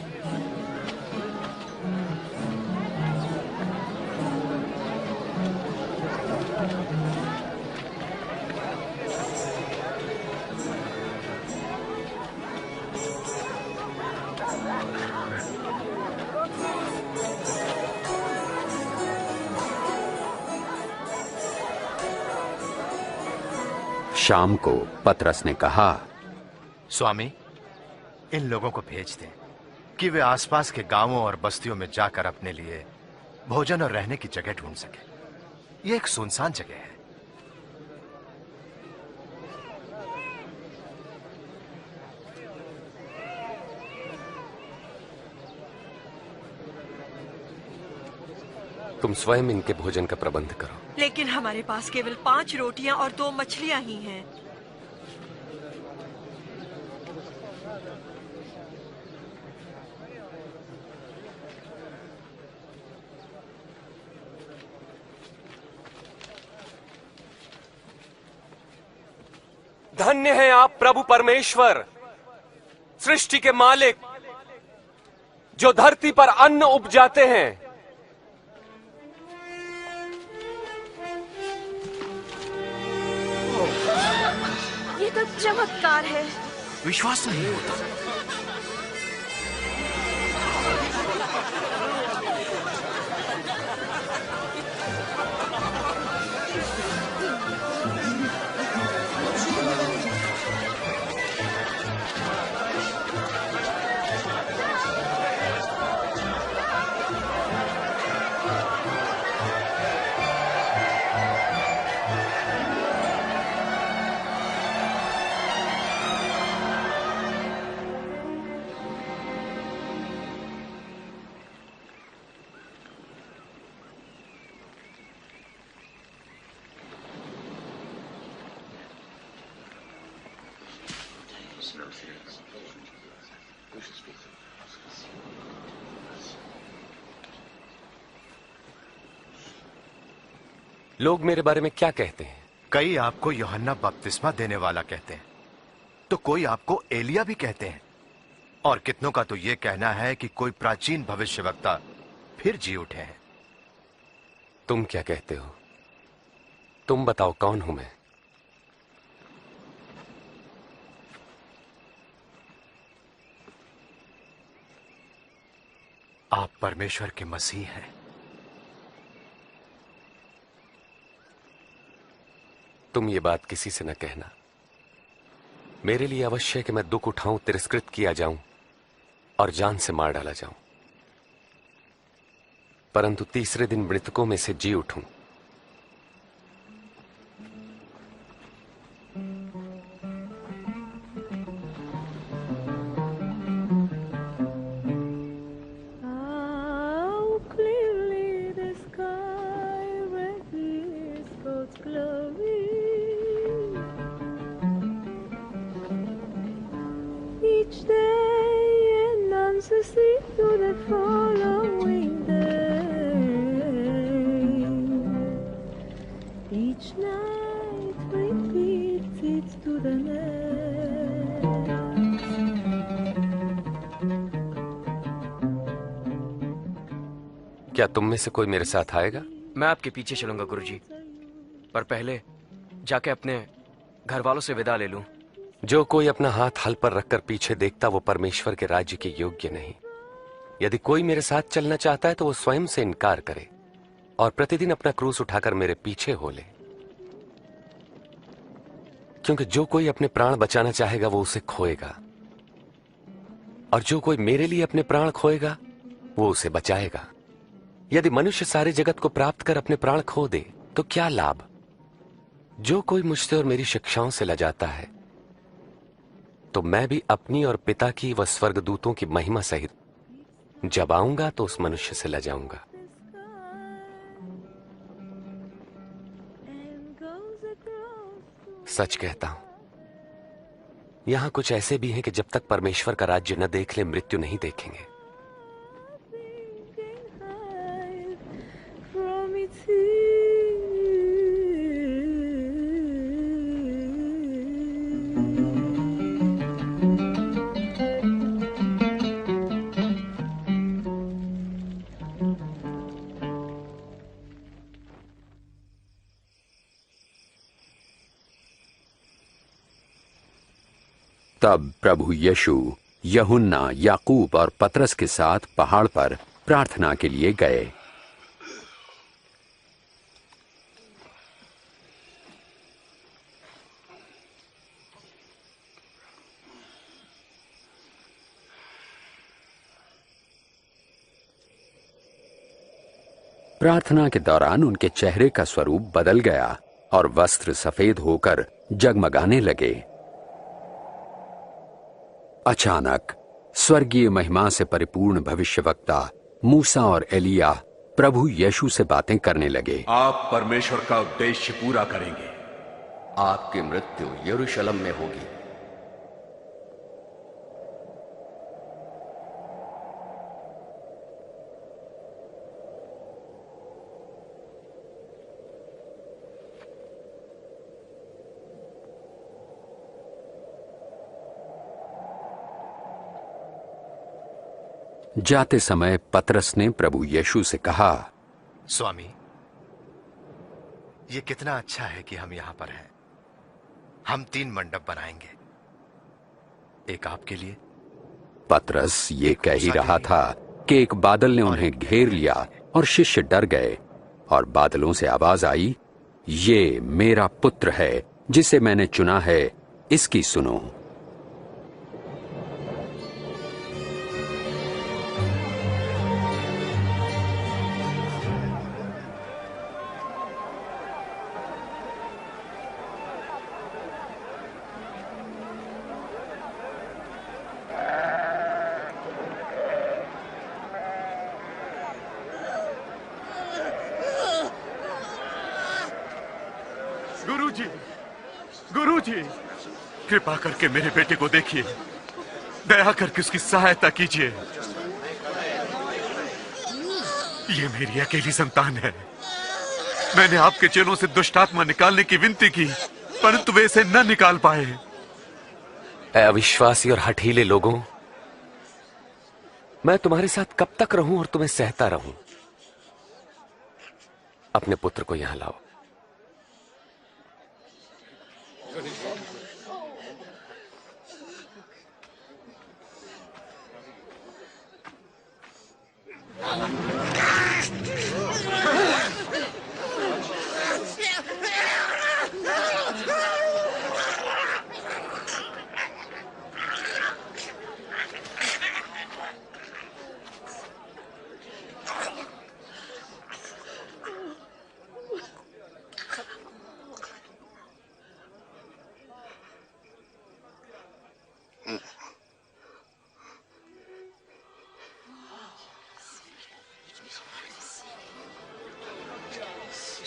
शाम को पतरस ने कहा, स्वामी, इन लोगों को भेज दें कि वे आसपास के गांवों और बस्तियों में जाकर अपने लिए भोजन और रहने की जगह ढूंढ सके। ये एक सुनसान जगह है। तुम स्वयं इनके भोजन का प्रबंध करो। लेकिन हमारे पास केवल 5 रोटियां और 2 मछलियां ही हैं। धन्य है आप प्रभु परमेश्वर, सृष्टि के मालिक, जो धरती पर अन्न उपजाते हैं। ये तो चमत्कार है। विश्वास नहीं होता। लोग मेरे बारे में क्या कहते हैं? कई आपको यूहन्ना बपतिस्मा देने वाला कहते हैं, तो कोई आपको एलिया भी कहते हैं, और कितनों का तो यह कहना है कि कोई प्राचीन भविष्यवक्ता फिर जी उठे हैं। तुम क्या कहते हो? तुम बताओ, कौन हूं मैं? आप परमेश्वर के मसीह हैं। तुम ये बात किसी से न कहना। मेरे लिए अवश्य है कि मैं दुख उठाऊं, तिरस्कृत किया जाऊं और जान से मार डाला जाऊं, परंतु तीसरे दिन मृतकों में से जी उठूं। क्या तुम में से कोई मेरे साथ आएगा? मैं आपके पीछे चलूंगा गुरुजी, पर पहले जाके अपने घर वालों से विदा ले लूं। जो कोई अपना हाथ हल पर रखकर पीछे देखता वो परमेश्वर के राज्य के योग्य नहीं। यदि कोई मेरे साथ चलना चाहता है तो वो स्वयं से इनकार करे और प्रतिदिन अपना क्रूस उठाकर मेरे पीछे हो ले। क्योंकि जो कोई अपने प्राण बचाना चाहेगा वो उसे खोएगा, और जो कोई मेरे लिए अपने प्राण खोएगा वो उसे बचाएगा। यदि मनुष्य सारे जगत को प्राप्त कर अपने प्राण खो दे तो क्या लाभ? जो कोई मुझसे और मेरी शिक्षाओं से लजाता है तो मैं भी अपनी और पिता की व स्वर्गदूतों की महिमा सहित जब आऊंगा तो उस मनुष्य से लजाऊंगा। सच कहता हूं, यहां कुछ ऐसे भी हैं कि जब तक परमेश्वर का राज्य न देख ले मृत्यु नहीं देखेंगे। तब प्रभु यीशु यूहन्ना, याकूब और पतरस के साथ पहाड़ पर प्रार्थना के लिए गए। प्रार्थना के दौरान उनके चेहरे का स्वरूप बदल गया और वस्त्र सफेद होकर जगमगाने लगे। अचानक स्वर्गीय महिमा से परिपूर्ण भविष्यवक्ता मूसा और एलिया प्रभु यीशु से बातें करने लगे। आप परमेश्वर का उद्देश्य पूरा करेंगे। आपकी मृत्यु यरूशलेम में होगी। जाते समय पतरस ने प्रभु यीशु से कहा, स्वामी, ये कितना अच्छा है कि हम यहां पर हैं। हम 3 मंडप बनाएंगे, एक आपके लिए। पतरस ये कह ही रहा था कि एक बादल ने उन्हें घेर लिया और शिष्य डर गए और बादलों से आवाज आई, ये मेरा पुत्र है जिसे मैंने चुना है, इसकी सुनो। गुरुजी, कृपा करके मेरे बेटे को देखिए, दया करके उसकी सहायता कीजिए। ये मेरी अकेली संतान है। मैंने आपके चेलों से दुष्ट आत्मा निकालने की विनती की, परंतु वे इसे न निकाल पाए। अविश्वासी और हठीले लोगों, मैं तुम्हारे साथ कब तक रहूं और तुम्हें सहता रहूं? अपने पुत्र को यहां लाओ।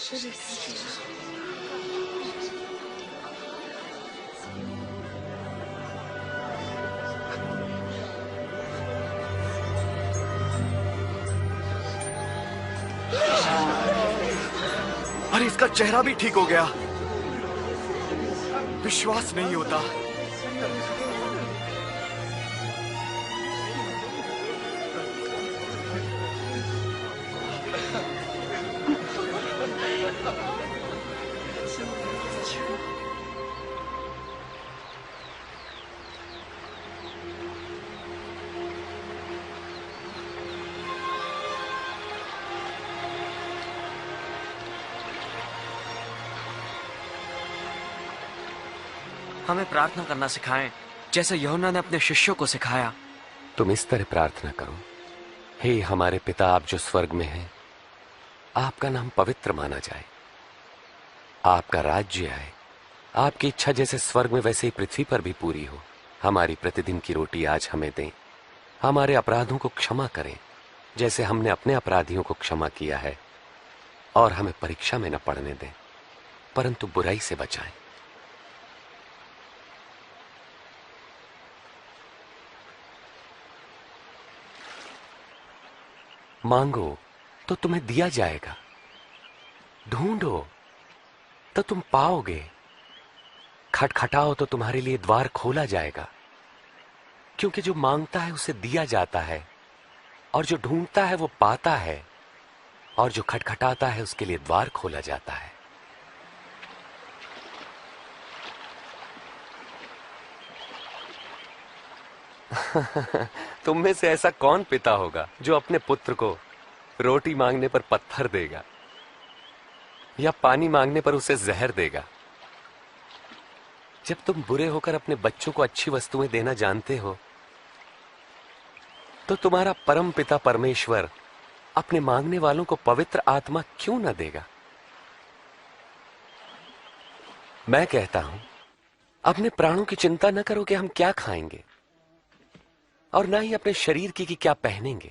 अरे इसका चेहरा भी ठीक हो गया। विश्वास नहीं होता। हमें प्रार्थना करना सिखाएं, जैसे यूहन्ना ने अपने शिष्यों को सिखाया। तुम इस तरह प्रार्थना करो, हे हमारे पिता आप जो स्वर्ग में हैं, आपका नाम पवित्र माना जाए, आपका राज्य आए, आपकी इच्छा जैसे स्वर्ग में वैसे ही पृथ्वी पर भी पूरी हो। हमारी प्रतिदिन की रोटी आज हमें दें, हमारे अपराधों को क्षमा करें जैसे हमने अपने अपराधियों को क्षमा किया है, और हमें परीक्षा में न पड़ने दें परंतु बुराई से बचाएं। मांगो तो तुम्हें दिया जाएगा, ढूंढो तो तुम पाओगे, खटखटाओ तो तुम्हारे लिए द्वार खोला जाएगा। क्योंकि जो मांगता है उसे दिया जाता है, और जो ढूंढता है वो पाता है, और जो खटखटाता है उसके लिए द्वार खोला जाता है। तुम में से ऐसा कौन पिता होगा जो अपने पुत्र को रोटी मांगने पर पत्थर देगा या पानी मांगने पर उसे जहर देगा? जब तुम बुरे होकर अपने बच्चों को अच्छी वस्तुएं देना जानते हो, तो तुम्हारा परम पिता परमेश्वर अपने मांगने वालों को पवित्र आत्मा क्यों न देगा? मैं कहता हूं, अपने प्राणों की चिंता न करो कि हम क्या खाएंगे, और ना ही अपने शरीर की कि क्या पहनेंगे,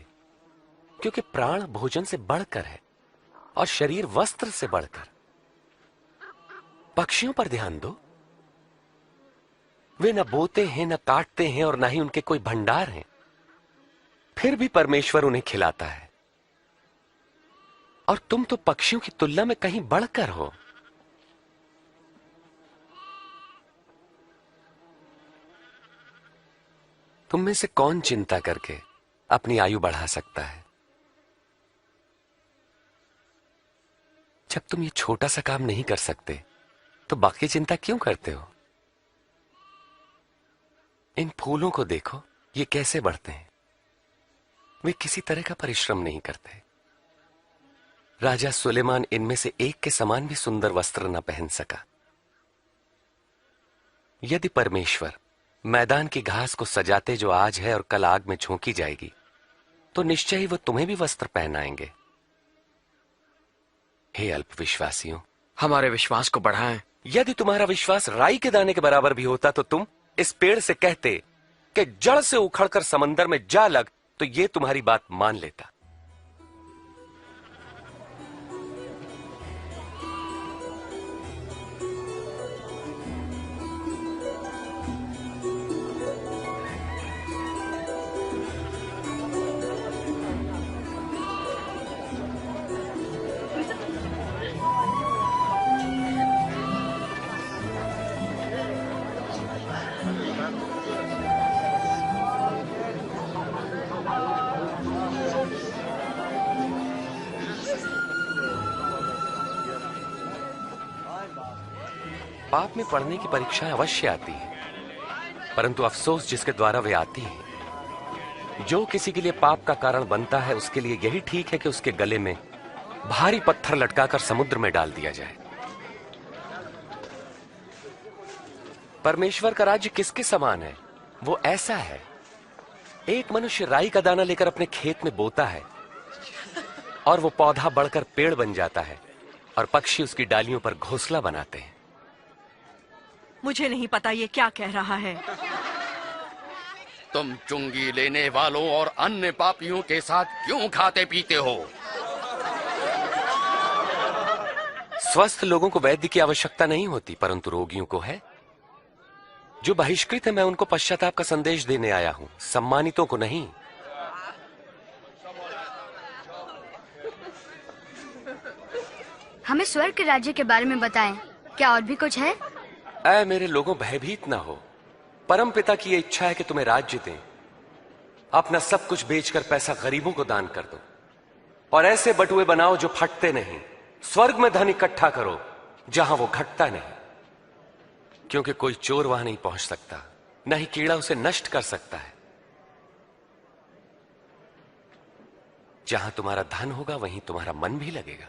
क्योंकि प्राण भोजन से बढ़कर है और शरीर वस्त्र से बढ़कर। पक्षियों पर ध्यान दो, वे न बोते हैं, न काटते हैं, और ना ही उनके कोई भंडार हैं, फिर भी परमेश्वर उन्हें खिलाता है। और तुम तो पक्षियों की तुलना में कहीं बढ़कर हो। तुम में से कौन चिंता करके अपनी आयु बढ़ा सकता है? जब तुम ये छोटा सा काम नहीं कर सकते तो बाकी चिंता क्यों करते हो? इन फूलों को देखो, ये कैसे बढ़ते हैं। वे किसी तरह का परिश्रम नहीं करते। राजा सुलेमान इनमें से एक के समान भी सुंदर वस्त्र न पहन सका। यदि परमेश्वर मैदान की घास को सजाते जो आज है और कल आग में झोंकी जाएगी, तो निश्चय ही वो तुम्हें भी वस्त्र पहनाएंगे। हे अल्पविश्वासियों, हमारे विश्वास को बढ़ाएं। यदि तुम्हारा विश्वास राई के दाने के बराबर भी होता तो तुम इस पेड़ से कहते कि जड़ से उखड़कर समंदर में जा लग, तो ये तुम्हारी बात मान लेता। पाप में पढ़ने की परीक्षाएं अवश्य आती हैं, परंतु अफसोस जिसके द्वारा वे आती हैं। जो किसी के लिए पाप का कारण बनता है, उसके लिए यही ठीक है कि उसके गले में भारी पत्थर लटकाकर समुद्र में डाल दिया जाए। परमेश्वर का राज्य किसके समान है? वो ऐसा है, एक मनुष्य राई का दाना लेकर अपने खेत में बोता है, और वो पौधा बढ़कर पेड़ बन जाता है, और पक्षी उसकी डालियों पर घोंसला बनाते हैं। मुझे नहीं पता ये क्या कह रहा है। तुम चुंगी लेने वालों और अन्य पापियों के साथ क्यों खाते पीते हो? स्वस्थ लोगों को वैद्य की आवश्यकता नहीं होती, परंतु रोगियों को है। जो बहिष्कृत है, मैं उनको पश्चाताप का संदेश देने आया हूं, सम्मानितों को नहीं। हमें स्वर्ग के राज्य के बारे में बताएं। क्या और भी कुछ है? ऐ मेरे लोगों, भयभीत ना हो। परम पिता की ये इच्छा है कि तुम्हें राज्य दें। अपना सब कुछ बेचकर पैसा गरीबों को दान कर दो और ऐसे बटुए बनाओ जो फटते नहीं। स्वर्ग में धन इकट्ठा करो जहां वो घटता नहीं, क्योंकि कोई चोर वहां नहीं पहुंच सकता, न ही कीड़ा उसे नष्ट कर सकता है। जहां तुम्हारा धन होगा वहीं तुम्हारा मन भी लगेगा।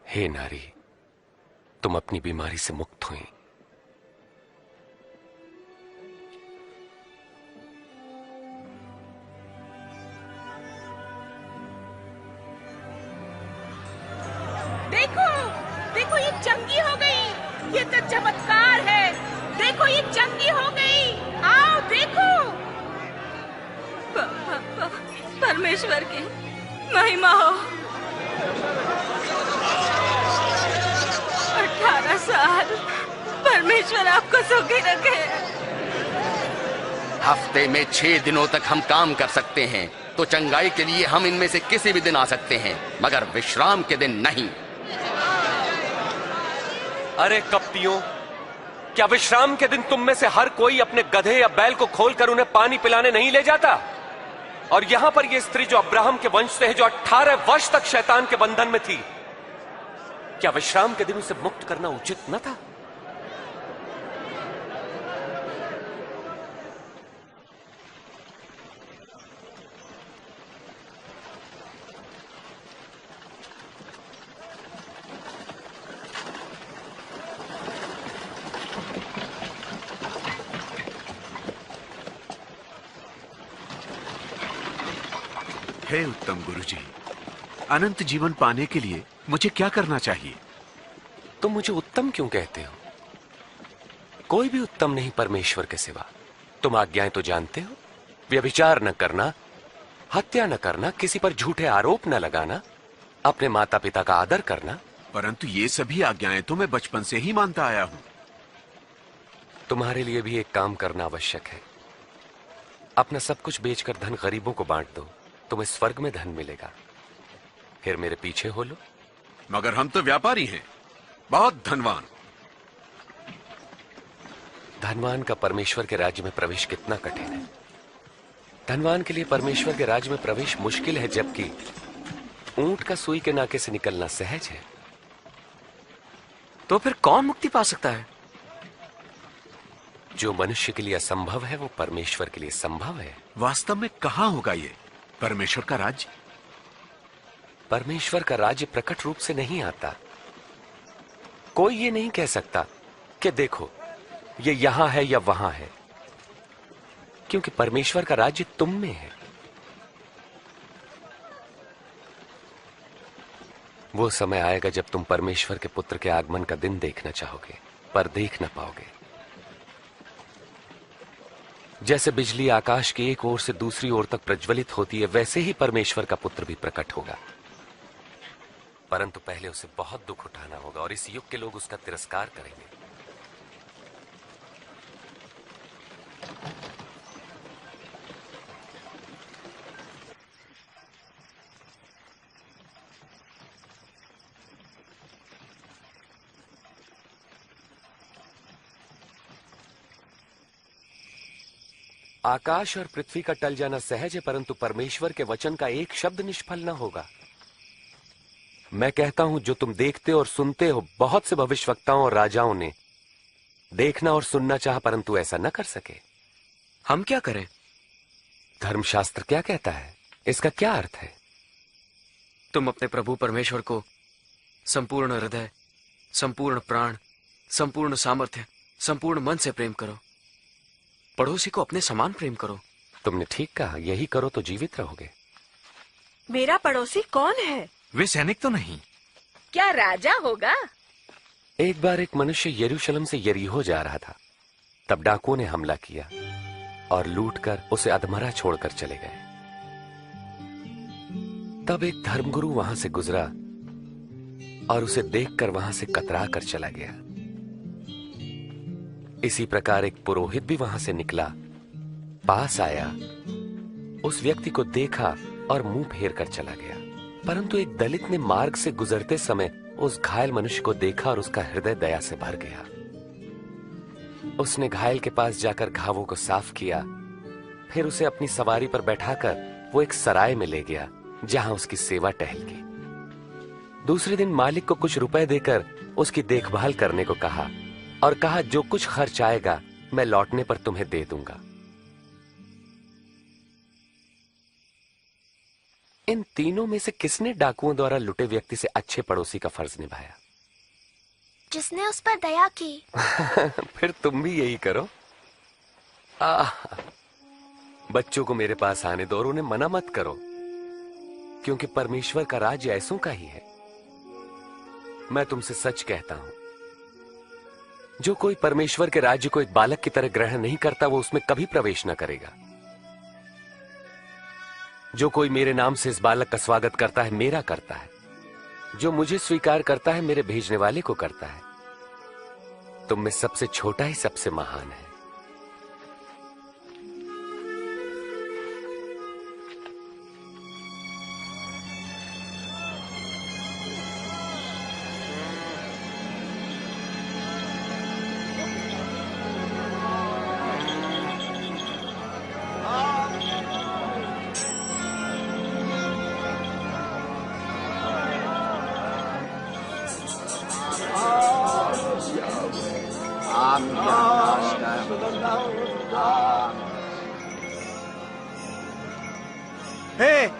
हे नारी, तुम अपनी बीमारी से मुक्त हुई। देखो, देखो ये चंगी हो गई। ये तो चमत्कार है। देखो ये चंगी हो गई। आओ देखो। परमेश्वर की महिमा हो। 18 साल परमेश्वर आपको सुखी रखे। हफ्ते में 6 दिनों तक हम काम कर सकते हैं, तो चंगाई के लिए हम इनमें से किसी भी दिन आ सकते हैं, मगर विश्राम के दिन नहीं। अरे कपटियों, क्या विश्राम के दिन तुम में से हर कोई अपने गधे या बैल को खोलकर उन्हें पानी पिलाने नहीं ले जाता? और यहां पर यह स्त्री जो अब्राहम के वंश से है, जो 18 वर्ष तक शैतान के बंधन में थी, क्या विश्राम के दिन उसे मुक्त करना उचित न था? हे उत्तम गुरुजी, अनंत जीवन पाने के लिए मुझे क्या करना चाहिए? तुम मुझे उत्तम क्यों कहते हो? कोई भी उत्तम नहीं परमेश्वर के सिवा। तुम आज्ञाएं तो जानते हो। व्यभिचार न करना, हत्या न करना, किसी पर झूठे आरोप न लगाना, अपने माता पिता का आदर करना। परंतु ये सभी आज्ञाएं तो मैं बचपन से ही मानता आया हूं। तुम्हारे लिए भी एक काम करना आवश्यक है। अपना सब कुछ बेचकर धन गरीबों को बांट दो, तुम्हें स्वर्ग में धन मिलेगा। फिर मेरे पीछे हो लो। मगर हम तो व्यापारी हैं, बहुत धनवान। धनवान का परमेश्वर के राज्य में प्रवेश कितना कठिन है। धनवान के लिए परमेश्वर के राज्य में प्रवेश मुश्किल है, जबकि ऊंट का सुई के नाके से निकलना सहज है। तो फिर कौन मुक्ति पा सकता है? जो मनुष्य के लिए असंभव है वो परमेश्वर के लिए संभव है। वास्तव में कहां होगा ये परमेश्वर का राज्य? परमेश्वर का राज्य प्रकट रूप से नहीं आता। कोई ये नहीं कह सकता कि देखो ये यहां है या वहां है, क्योंकि परमेश्वर का राज्य तुम में है। वो समय आएगा जब तुम परमेश्वर के पुत्र के आगमन का दिन देखना चाहोगे, पर देख ना पाओगे। जैसे बिजली आकाश की एक ओर से दूसरी ओर तक प्रज्वलित होती है, वैसे ही परमेश्वर का पुत्र भी प्रकट होगा। परंतु पहले उसे बहुत दुख उठाना होगा और इस युग के लोग उसका तिरस्कार करेंगे। आकाश और पृथ्वी का टल जाना सहज है, परंतु परमेश्वर के वचन का एक शब्द निष्फल न होगा। मैं कहता हूं, जो तुम देखते और सुनते हो, बहुत से भविष्यवक्ताओं और राजाओं ने देखना और सुनना चाहा, परंतु ऐसा न कर सके। हम क्या करें? धर्मशास्त्र क्या कहता है? इसका क्या अर्थ है? तुम अपने प्रभु परमेश्वर को संपूर्ण हृदय, संपूर्ण प्राण, संपूर्ण सामर्थ्य, संपूर्ण मन से प्रेम करो। पड़ोसी को अपने समान प्रेम करो। तुमने ठीक कहा, यही करो तो जीवित रहोगे। मेरा पड़ोसी कौन है? वे सैनिक तो नहीं। क्या राजा होगा? एक बार एक मनुष्य यरूशलेम से यरीहो जा रहा था। तब डाकुओं ने हमला किया और लूटकर उसे अधमरा छोड़कर चले गए। तब एक धर्मगुरु वहां से गुजरा और उसे देखकर वहां से कतरा कर चला गया। इसी प्रकार एक पुरोहित भी वहां से निकला, पास आया, उस व्यक्ति को देखा और मुंह फेर कर चला गया। परंतु एक दलित ने मार्ग से गुजरते समय उस घायल मनुष्य को देखा और उसका हृदय दया से भर गया। उसने घायल के पास जाकर घावों को साफ किया, फिर उसे अपनी सवारी पर बैठाकर वो एक सराय में ले गया जहां उसकी सेवा टहल की। दूसरे दिन मालिक को कुछ रुपए देकर उसकी देखभाल करने को कहा और कहा, जो कुछ खर्च आएगा मैं लौटने पर तुम्हें दे दूंगा। इन तीनों में से किसने डाकुओं द्वारा लुटे व्यक्ति से अच्छे पड़ोसी का फर्ज निभाया? जिसने उस पर दया की। फिर तुम भी यही करो। बच्चों को मेरे पास आने दो और उन्हें मना मत करो, क्योंकि परमेश्वर का राज्य ऐसों का ही है। मैं तुमसे सच कहता हूं, जो कोई परमेश्वर के राज्य को एक बालक की तरह ग्रहण नहीं करता, वो उसमें कभी प्रवेश न करेगा। जो कोई मेरे नाम से इस बालक का स्वागत करता है, मेरा करता है। जो मुझे स्वीकार करता है, मेरे भेजने वाले को करता है। तुम में सबसे छोटा ही सबसे महान है।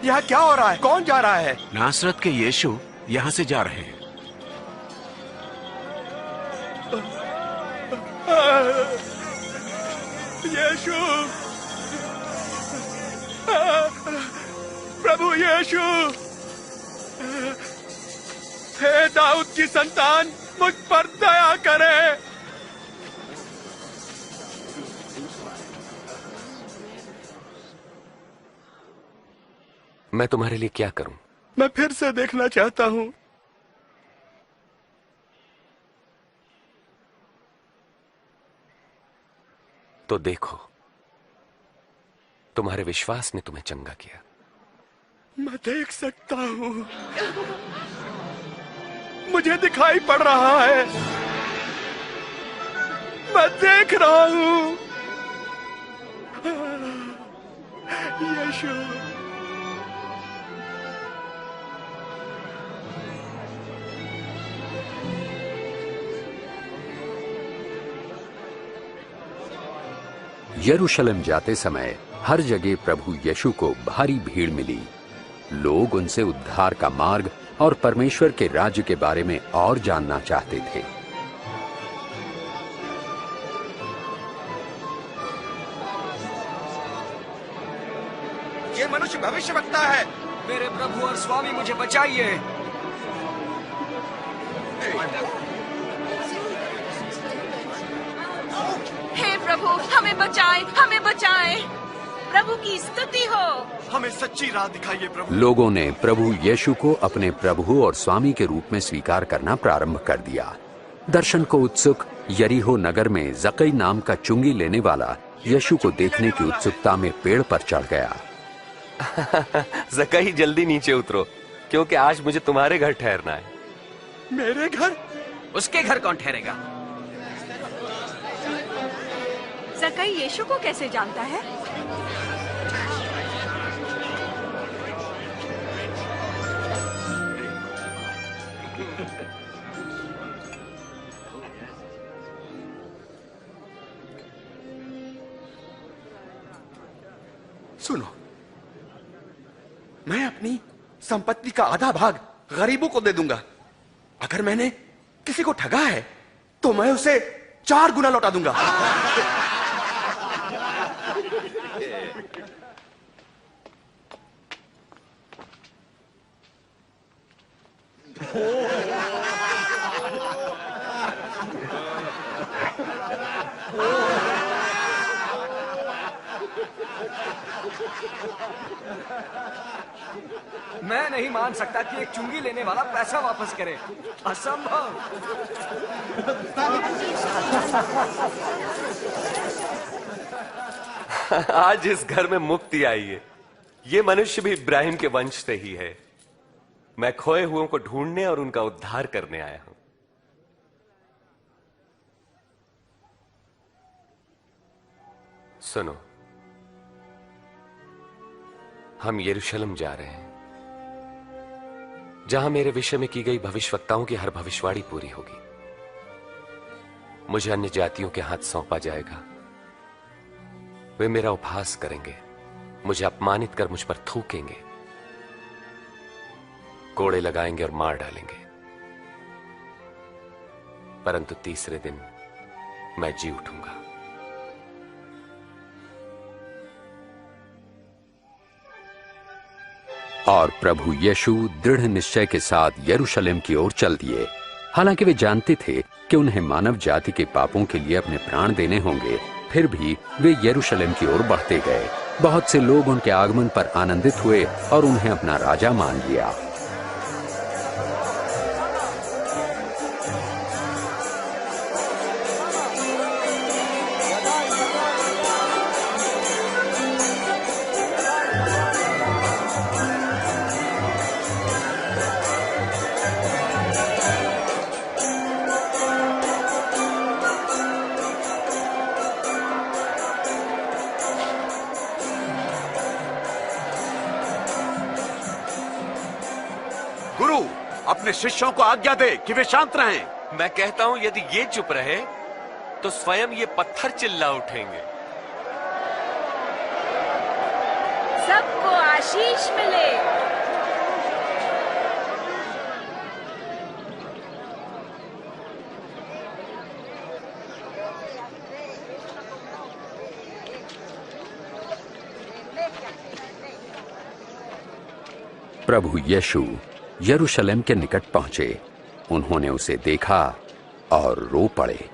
यहाँ क्या हो रहा है? कौन जा रहा है? नासरत के यीशु यहाँ से जा रहे हैं। यीशु, प्रभु यीशु, हे दाऊद की संतान, मुझ पर दया करे। मैं तुम्हारे लिए क्या करूं? मैं फिर से देखना चाहता हूं। तो देखो, तुम्हारे विश्वास ने तुम्हें चंगा किया। मैं देख सकता हूं, मुझे दिखाई पड़ रहा है, मैं देख रहा हूं। यीशु, यरूशलेम जाते समय हर जगह प्रभु यीशु को भारी भीड़ मिली। लोग उनसे उद्धार का मार्ग और परमेश्वर के राज्य के बारे में और जानना चाहते थे। ये मनुष्य भविष्यवक्ता है। मेरे प्रभु और स्वामी, मुझे बचाइए। हे प्रभु, हमें बचाए, हमें बचाए। प्रभु की स्तुति हो। हमें सच्ची राह दिखाइए प्रभु। लोगों ने प्रभु यीशु को अपने प्रभु और स्वामी के रूप में स्वीकार करना प्रारंभ कर दिया। दर्शन को उत्सुक यरीहो नगर में जकई नाम का चुंगी लेने वाला यीशु को देखने की उत्सुकता में पेड़ पर चढ़ गया। जकई, जल्दी नीचे उतरो, क्योंकि आज मुझे तुम्हारे घर ठहरना है। मेरे घर? उसके घर कौन ठहरेगा? जकई यीशु को कैसे जानता है? सुनो, मैं अपनी संपत्ति का आधा भाग गरीबों को दे दूंगा। अगर मैंने किसी को ठगा है तो मैं उसे 4 गुना लौटा दूंगा। नहीं मान सकता कि एक चुंगी लेने वाला पैसा वापस करे। असंभव। आज इस घर में मुक्ति आई है। ये मनुष्य भी इब्राहिम के वंश से ही है। मैं खोए हुओं को ढूंढने और उनका उद्धार करने आया हूं। सुनो, हम यरूशलेम जा रहे हैं, जहां मेरे विषय में की गई भविष्यवक्ताओं की हर भविष्यवाणी पूरी होगी। मुझे अन्य जातियों के हाथ सौंपा जाएगा। वे मेरा उपहास करेंगे, मुझे अपमानित कर मुझ पर थूकेंगे, कोड़े लगाएंगे और मार डालेंगे। परंतु तीसरे दिन मैं जी उठूंगा। और प्रभु यीशु दृढ़ निश्चय के साथ यरूशलेम की ओर चल दिए। हालांकि वे जानते थे कि उन्हें मानव जाति के पापों के लिए अपने प्राण देने होंगे, फिर भी वे यरूशलेम की ओर बढ़ते गए। बहुत से लोग उनके आगमन पर आनंदित हुए और उन्हें अपना राजा मान लिया। अपने शिष्यों को आज्ञा दे कि वे शांत रहें। मैं कहता हूं, यदि ये चुप रहे तो स्वयं ये पत्थर चिल्ला उठेंगे। सबको आशीष मिले। प्रभु यीशु यरूशलेम के निकट पहुंचे। उन्होंने उसे देखा और रो पड़े।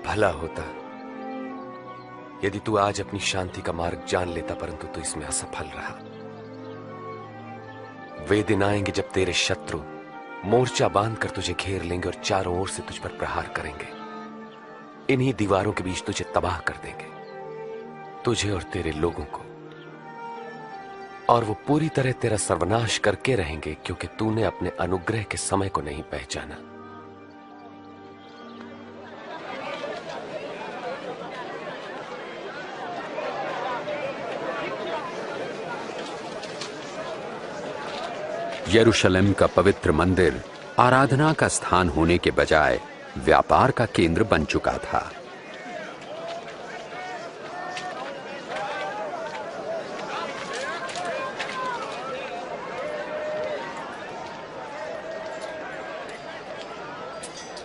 भला होता यदि तू आज अपनी शांति का मार्ग जान लेता, परंतु तू इसमें असफल रहा। वे दिन आएंगे जब तेरे शत्रु मोर्चा बांधकर तुझे घेर लेंगे और चारों ओर से तुझ पर प्रहार करेंगे। इन्हीं दीवारों के बीच तुझे तबाह कर देंगे, तुझे और तेरे लोगों को, और वो पूरी तरह तेरा सर्वनाश करके रहेंगे, क्योंकि तूने अपने अनुग्रह के समय को नहीं पहचाना। यरूशलेम का पवित्र मंदिर आराधना का स्थान होने के बजाय व्यापार का केंद्र बन चुका था।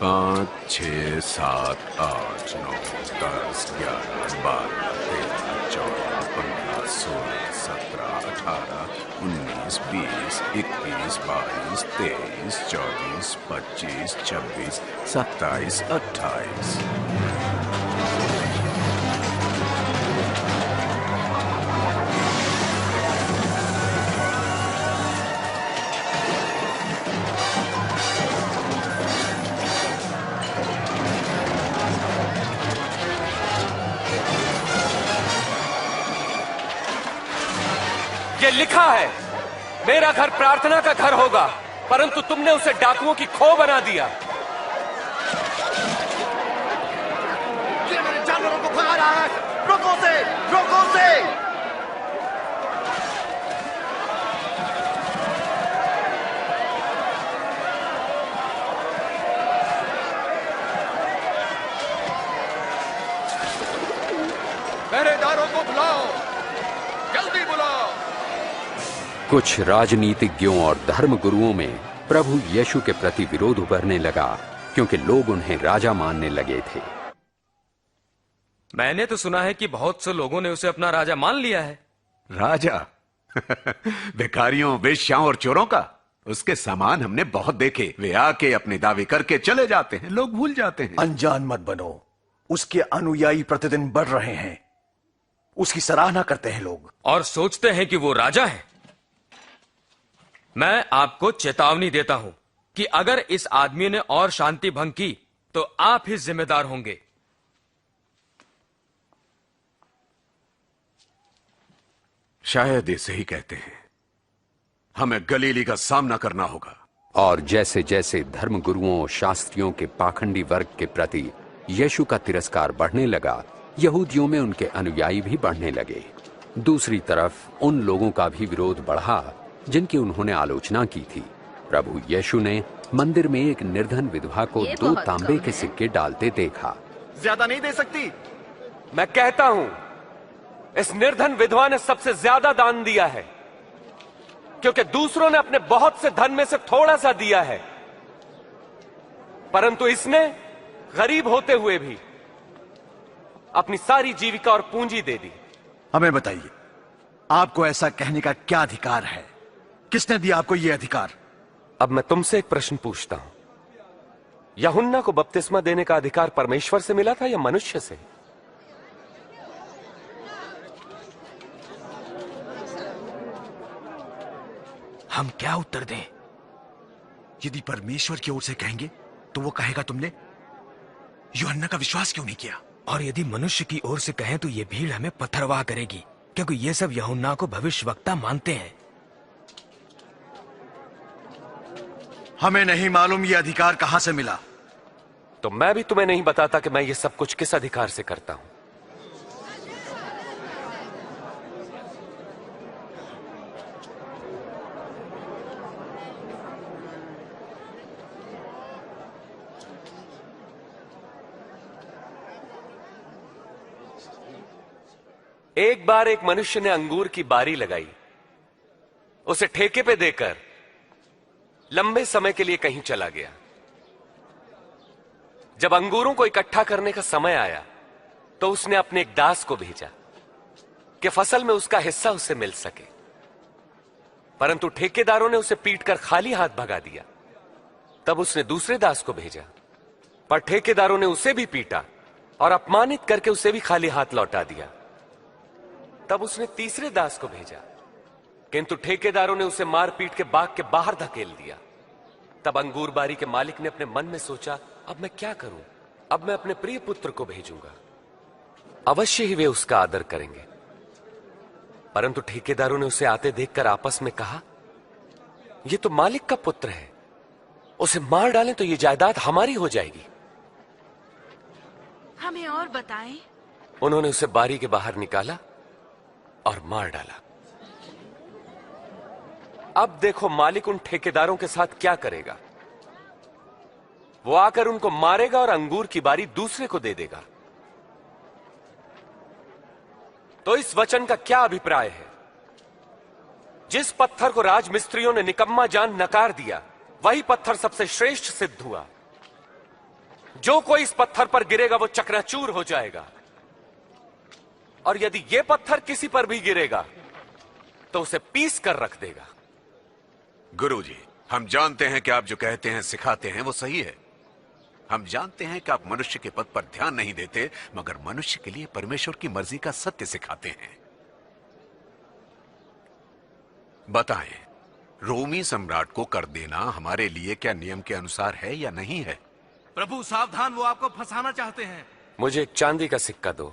पाँच, 6, 7, 8, 9, 10, 11, 12, 13, 14, 15, 16, 17, 18, 19, 20, 21, 22, 23, 24, 25, 26, 27, 28। ये लिखा है, मेरा घर प्रार्थना का घर होगा, परंतु तुमने उसे डाकुओं की खो बना दिया। ये मेरे जानवरों को भगा रहा है। रोको से, रोको से। पहरेदारों को बुलाओ, जल्दी बुलाओ। कुछ राजनीतिज्ञों और धर्म गुरुओं में प्रभु यीशु के प्रति विरोध उभरने लगा, क्योंकि लोग उन्हें राजा मानने लगे थे। मैंने तो सुना है कि बहुत से लोगों ने उसे अपना राजा मान लिया है। राजा? भिखारियों, वेश्याओं और चोरों का? उसके समान हमने बहुत देखे। वे आके अपने दावे करके चले जाते हैं, लोग भूल जाते हैं। अनजान मत बनो, उसके अनुयायी प्रतिदिन बढ़ रहे हैं। उसकी सराहना करते हैं लोग और सोचते हैं कि वो राजा है। मैं आपको चेतावनी देता हूं कि अगर इस आदमी ने और शांति भंग की तो आप ही जिम्मेदार होंगे। शायद ये सही कहते हैं, हमें गलीली का सामना करना होगा। और जैसे जैसे धर्मगुरुओं और शास्त्रियों के पाखंडी वर्ग के प्रति यीशु का तिरस्कार बढ़ने लगा, यहूदियों में उनके अनुयायी भी बढ़ने लगे। दूसरी तरफ उन लोगों का भी विरोध बढ़ा जिनकी उन्होंने आलोचना की थी। प्रभु यीशु ने मंदिर में एक निर्धन विधवा को 2 तांबे के सिक्के डालते देखा। ज्यादा नहीं दे सकती? मैं कहता हूं, इस निर्धन विधवा ने सबसे ज्यादा दान दिया है, क्योंकि दूसरों ने अपने बहुत से धन में से थोड़ा सा दिया है, परंतु इसने गरीब होते हुए भी अपनी सारी जीविका और पूंजी दे दी। हमें बताइए, आपको ऐसा कहने का क्या अधिकार है? किसने दिया आपको यह अधिकार? अब मैं तुमसे एक प्रश्न पूछता हूं, यूहन्ना को बपतिस्मा देने का अधिकार परमेश्वर से मिला था या मनुष्य से? हम क्या उत्तर दें? यदि परमेश्वर की ओर से कहेंगे तो वो कहेगा तुमने यूहन्ना का विश्वास क्यों नहीं किया? और यदि मनुष्य की ओर से कहें तो ये भीड़ हमें पत्थरवाह करेगी, क्योंकि ये सब यूहन्ना को भविष्यवक्ता मानते हैं। हमें नहीं मालूम ये अधिकार कहां से मिला। तो मैं भी तुम्हें नहीं बताता कि मैं ये सब कुछ किस अधिकार से करता हूं। एक बार एक मनुष्य ने अंगूर की बारी लगाई, उसे ठेके पे देकर लंबे समय के लिए कहीं चला गया। जब अंगूरों को इकट्ठा करने का समय आया तो उसने अपने एक दास को भेजा कि फसल में उसका हिस्सा उससे मिल सके, परंतु ठेकेदारों ने उसे पीटकर खाली हाथ भगा दिया। तब उसने दूसरे दास को भेजा, पर ठेकेदारों ने उसे भी पीटा और अपमानित करके उसे भी खाली हाथ लौटा दिया। तब उसने तीसरे दास को भेजा, किंतु ठेकेदारों ने उसे मार पीट के बाग के बाहर धकेल दिया। तब अंगूर बारी के मालिक ने अपने मन में सोचा, अब मैं क्या करूं? अब मैं अपने प्रिय पुत्र को भेजूंगा, अवश्य ही वे उसका आदर करेंगे। परंतु ठेकेदारों ने उसे आते देखकर आपस में कहा, यह तो मालिक का पुत्र है, उसे मार डालें तो यह जायदाद हमारी हो जाएगी। हमें और बताएं। उन्होंने उसे बारी के बाहर निकाला और मार डाला। अब देखो मालिक उन ठेकेदारों के साथ क्या करेगा। वो आकर उनको मारेगा और अंगूर की बारी दूसरे को दे देगा। तो इस वचन का क्या अभिप्राय है? जिस पत्थर को राजमिस्त्रियों ने निकम्मा जान नकार दिया, वही पत्थर सबसे श्रेष्ठ सिद्ध हुआ। जो कोई इस पत्थर पर गिरेगा वो चकनाचूर हो जाएगा, और यदि यह पत्थर किसी पर भी गिरेगा तो उसे पीस कर रख देगा। गुरुजी, हम जानते हैं कि आप जो कहते हैं सिखाते हैं वो सही है। हम जानते हैं कि आप मनुष्य के पद पर ध्यान नहीं देते, मगर मनुष्य के लिए परमेश्वर की मर्जी का सत्य सिखाते हैं। बताएं, रोमी सम्राट को कर देना हमारे लिए क्या नियम के अनुसार है या नहीं है? प्रभु सावधान, वो आपको फंसाना चाहते हैं। मुझे एक चांदी का सिक्का दो।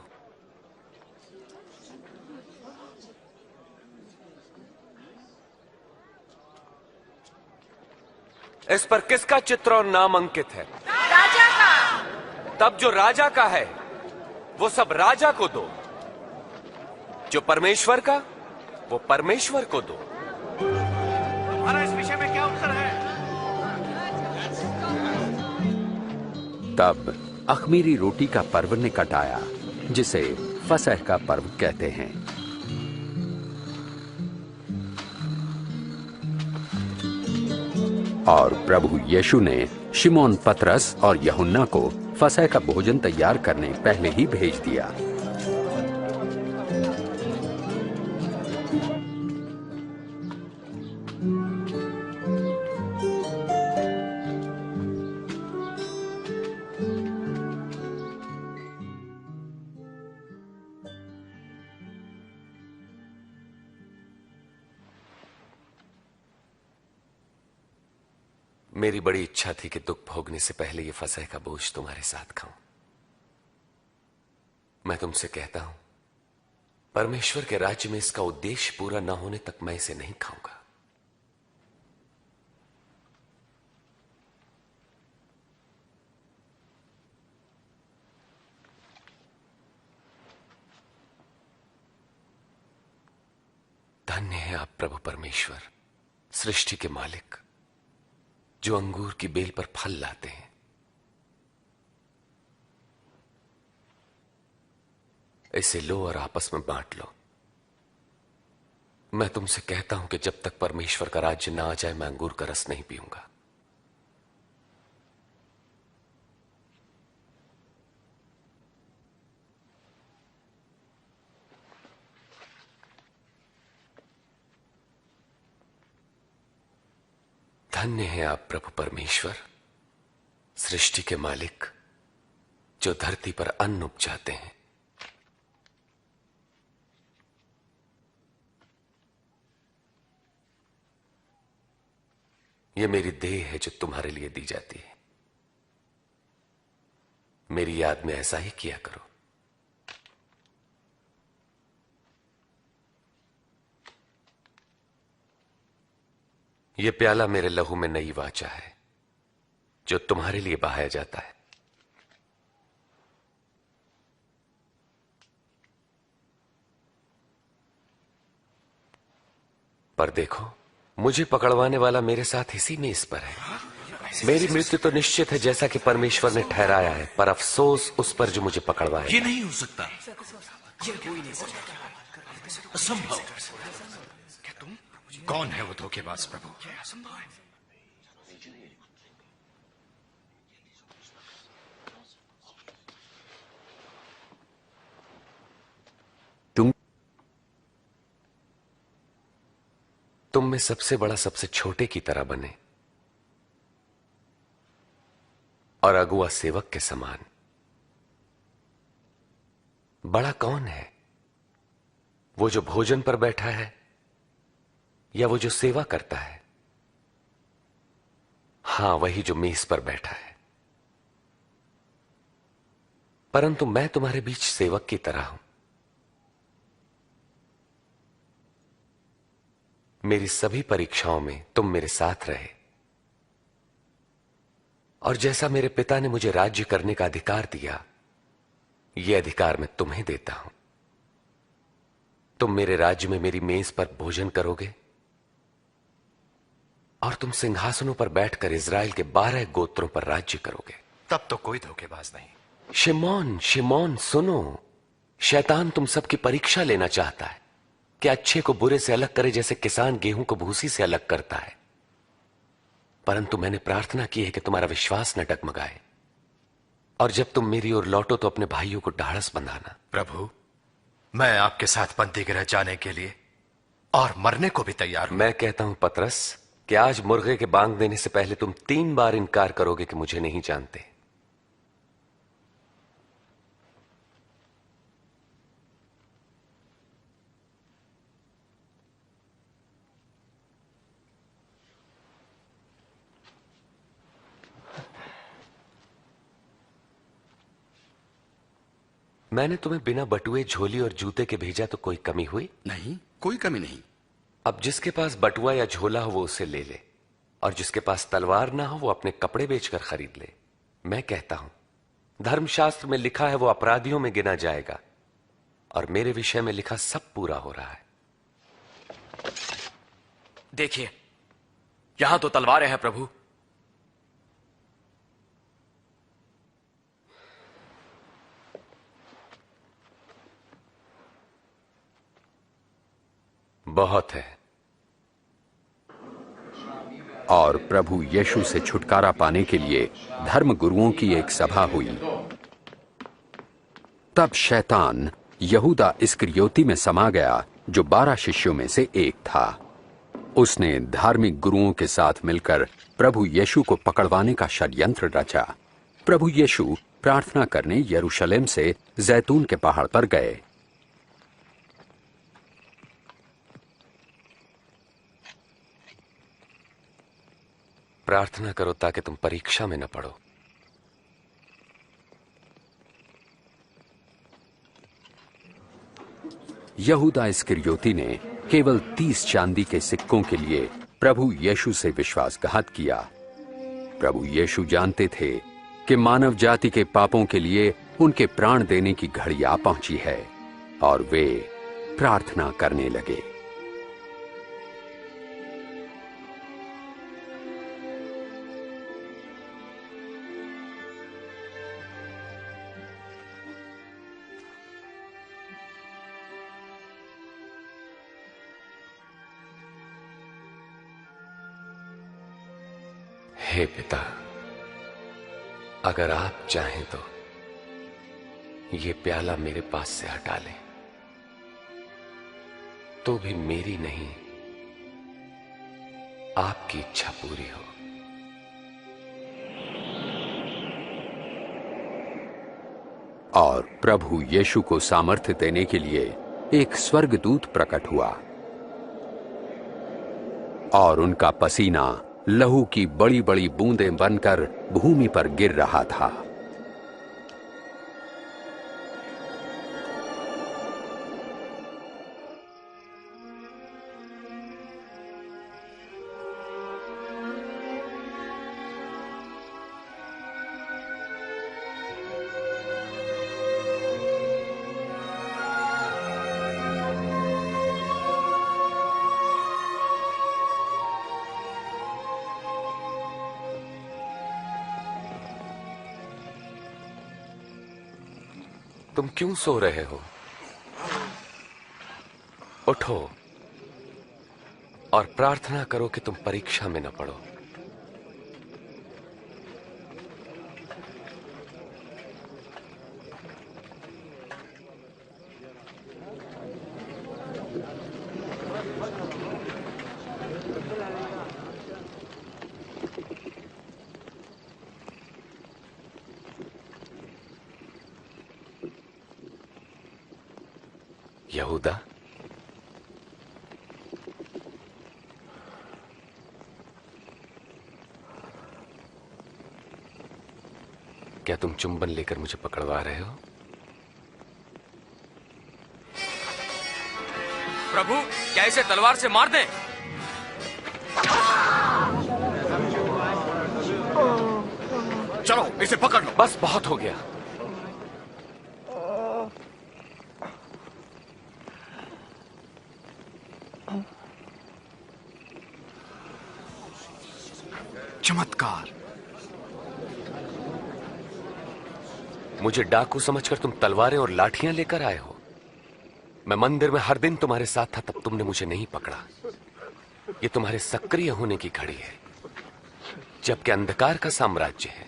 इस पर किसका चित्र और नाम अंकित है? राजा का। तब जो राजा का है वो सब राजा को दो, जो परमेश्वर का वो परमेश्वर को दो। हमारा इस विषय में क्या उत्तर है? तब अख़मीरी रोटी का पर्व निकट आया, जिसे फसह का पर्व कहते हैं। और प्रभु यीशु ने शिमोन पतरस और यूहन्ना को फसह का भोजन तैयार करने पहले ही भेज दिया। मेरी बड़ी इच्छा थी कि दुख भोगने से पहले ये फसह का बोझ तुम्हारे साथ खाऊं। मैं तुमसे कहता हूं, परमेश्वर के राज्य में इसका उद्देश्य पूरा न होने तक मैं इसे नहीं खाऊंगा। धन्य है आप प्रभु परमेश्वर, सृष्टि के मालिक, जो अंगूर की बेल पर फल लाते हैं। इसे लो और आपस में बांट लो। मैं तुमसे कहता हूं कि जब तक परमेश्वर का राज्य ना आ जाए मैं अंगूर का रस नहीं पीऊंगा। धन्य है आप प्रभु परमेश्वर, सृष्टि के मालिक, जो धरती पर अन्न उपजाते हैं। यह मेरी देह है जो तुम्हारे लिए दी जाती है। मेरी याद में ऐसा ही किया करो। यह प्याला मेरे लहू में नई वाचा है जो तुम्हारे लिए बहाया जाता है। पर देखो, मुझे पकड़वाने वाला मेरे साथ इसी में इस पर है। मेरी मृत्यु तो निश्चित है जैसा कि परमेश्वर ने ठहराया है, पर अफसोस उस पर जो मुझे पकड़वाए। ये नहीं हो सकता, असंभव। कौन है वो धोखेबाज प्रभु? तुम में सबसे बड़ा सबसे छोटे की तरह बने और अगुआ सेवक के समान। बड़ा कौन है, वो जो भोजन पर बैठा है या वो जो सेवा करता है? हां, वही जो मेज पर बैठा है। परंतु मैं तुम्हारे बीच सेवक की तरह हूं। मेरी सभी परीक्षाओं में तुम मेरे साथ रहे, और जैसा मेरे पिता ने मुझे राज्य करने का अधिकार दिया, यह अधिकार मैं तुम्हें देता हूं। तुम मेरे राज्य में मेरी मेज पर भोजन करोगे और तुम सिंहासनों पर बैठकर इज़राइल के 12 गोत्रों पर राज्य करोगे। तब तो कोई धोखेबाज नहीं। शिमोन, शिमोन सुनो, शैतान तुम सबकी परीक्षा लेना चाहता है कि अच्छे को बुरे से अलग करे, जैसे किसान गेहूं को भूसी से अलग करता है। परंतु मैंने प्रार्थना की है कि तुम्हारा विश्वास न डगमगाए, और जब तुम मेरी ओर लौटो तो अपने भाइयों को ढाढ़स बंधाना। प्रभु, मैं आपके साथ बंदी गृह जाने के लिए और मरने को भी तैयार हूं। मैं कहता हूं पतरस कि आज मुर्गे के बांग देने से पहले तुम 3 बार इनकार करोगे कि मुझे नहीं जानते। मैंने तुम्हें बिना बटुए, झोली और जूते के भेजा तो कोई कमी हुई? नहीं, कोई कमी नहीं। अब जिसके पास बटुआ या झोला हो वो उसे ले ले, और जिसके पास तलवार ना हो वो अपने कपड़े बेचकर खरीद ले। मैं कहता हूं, धर्मशास्त्र में लिखा है वो अपराधियों में गिना जाएगा, और मेरे विषय में लिखा सब पूरा हो रहा है। देखिए, यहां तो तलवारें हैं प्रभु। बहुत है। और प्रभु यीशु से छुटकारा पाने के लिए धर्म गुरुओं की एक सभा हुई। तब शैतान यहूदा इस्करियोती में समा गया, जो 12 शिष्यों में से एक था। उसने धार्मिक गुरुओं के साथ मिलकर प्रभु यीशु को पकड़वाने का षड्यंत्र रचा। प्रभु यीशु प्रार्थना करने यरूशलेम से जैतून के पहाड़ पर गए। प्रार्थना करो ताकि तुम परीक्षा में न पड़ो। यहूदा इस्करियोती ने केवल 30 चांदी के सिक्कों के लिए प्रभु यीशु से विश्वासघात किया। प्रभु यीशु जानते थे कि मानव जाति के पापों के लिए उनके प्राण देने की घड़ी आ पहुंची है, और वे प्रार्थना करने लगे। हे पिता, अगर आप चाहें तो ये प्याला मेरे पास से हटा लें, तो भी मेरी नहीं आपकी इच्छा पूरी हो। और प्रभु यीशु को सामर्थ्य देने के लिए एक स्वर्गदूत प्रकट हुआ, और उनका पसीना लहू की बड़ी बड़ी बूंदें बनकर भूमि पर गिर रहा था। तुम क्यों सो रहे हो? उठो और प्रार्थना करो कि तुम परीक्षा में न पड़ो। यहूदा, क्या तुम चुंबन लेकर मुझे पकड़वा रहे हो? प्रभु, क्या इसे तलवार से मार दें? चलो इसे पकड़ लो। बस बहुत हो गया। चमत्कार। मुझे डाकू समझकर तुम तलवारें और लाठियां लेकर आए हो। मैं मंदिर में हर दिन तुम्हारे साथ था, तब तुमने मुझे नहीं पकड़ा। ये तुम्हारे सक्रिय होने की घड़ी है, जबकि अंधकार का साम्राज्य है।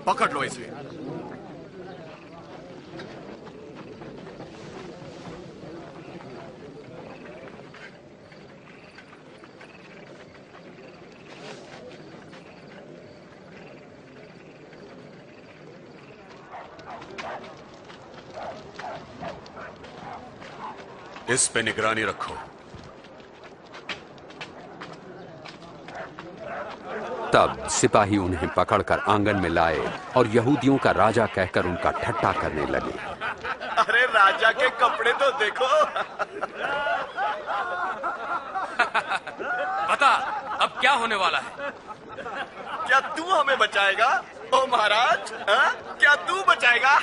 पकड़ लो इसे। इस पे निगरानी रखो। तब सिपाही उन्हें पकड़कर आंगन में लाए और यहूदियों का राजा कहकर उनका ठट्टा करने लगे। अरे राजा के कपड़े तो देखो। बता, अब क्या होने वाला है? क्या तू हमें बचाएगा? ओ महाराज, क्या तू बचाएगा?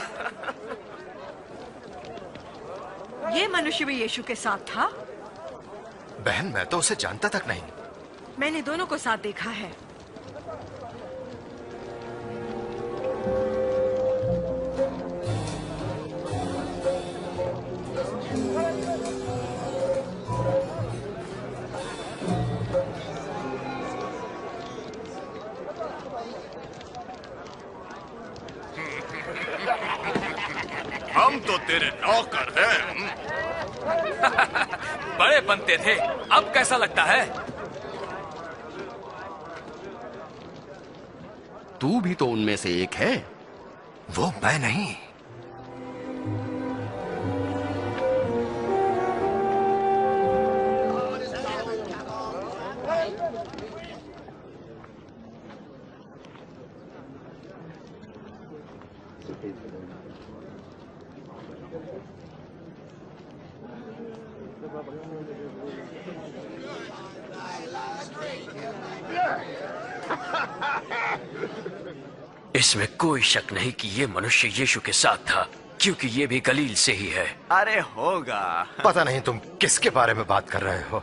ये मनुष्य भी यीशु के साथ था? बहन, मैं तो उसे जानता तक नहीं। मैंने दोनों को साथ देखा है। हम तो तेरे नौकर हैं। बड़े बनते थे, अब कैसा लगता है? तू भी तो उनमें से एक है, वो मैं नहीं। इसमें कोई शक नहीं कि ये मनुष्य यीशु के साथ था, क्योंकि ये भी गलील से ही है। अरे होगा। पता नहीं तुम किसके बारे में बात कर रहे हो।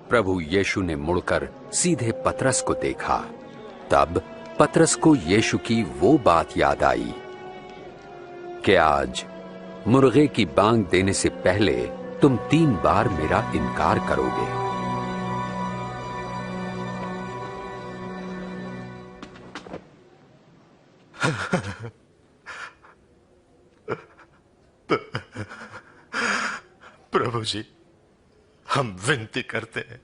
प्रभु यीशु ने मुड़कर सीधे पतरस को देखा। तब पतरस को यीशु की वो बात याद आई कि आज मुर्गे की बांग देने से पहले तुम 3 बार मेरा इनकार करोगे। प्रभु जी, हम विनती करते हैं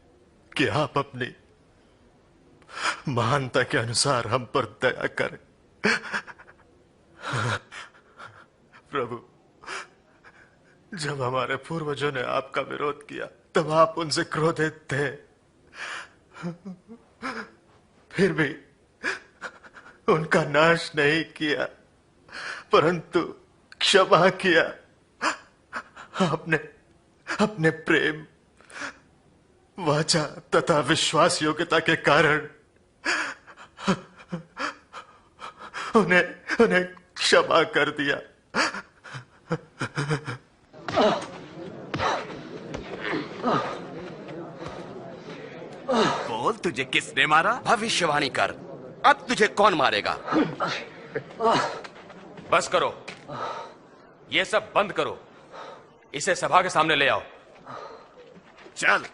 कि आप अपनी महानता के अनुसार हम पर दया करें। प्रभु, जब हमारे पूर्वजों ने आपका विरोध किया तब आप उनसे क्रोधित थे, फिर भी उनका नाश नहीं किया, परंतु क्षमा किया। आपने अपने प्रेम, वाचा तथा विश्वास योग्यता के कारण उन्हें क्षमा कर दिया। बोल, तुझे किसने मारा? भविष्यवाणी कर, अब तुझे कौन मारेगा? बस करो, ये सब बंद करो। इसे सभा के सामने ले आओ। चल।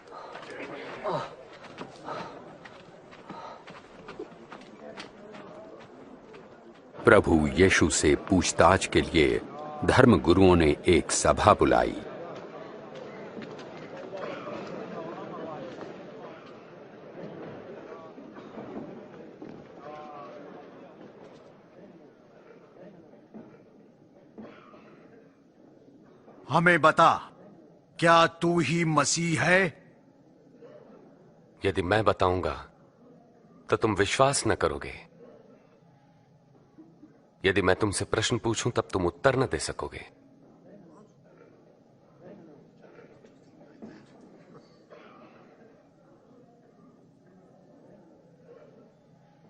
प्रभु यीशु से पूछताछ के लिए धर्म गुरुओं ने एक सभा बुलाई। हमें बता, क्या तू ही मसीह है? यदि मैं बताऊंगा तो तुम विश्वास न करोगे। यदि मैं तुमसे प्रश्न पूछूं तब तुम उत्तर न दे सकोगे।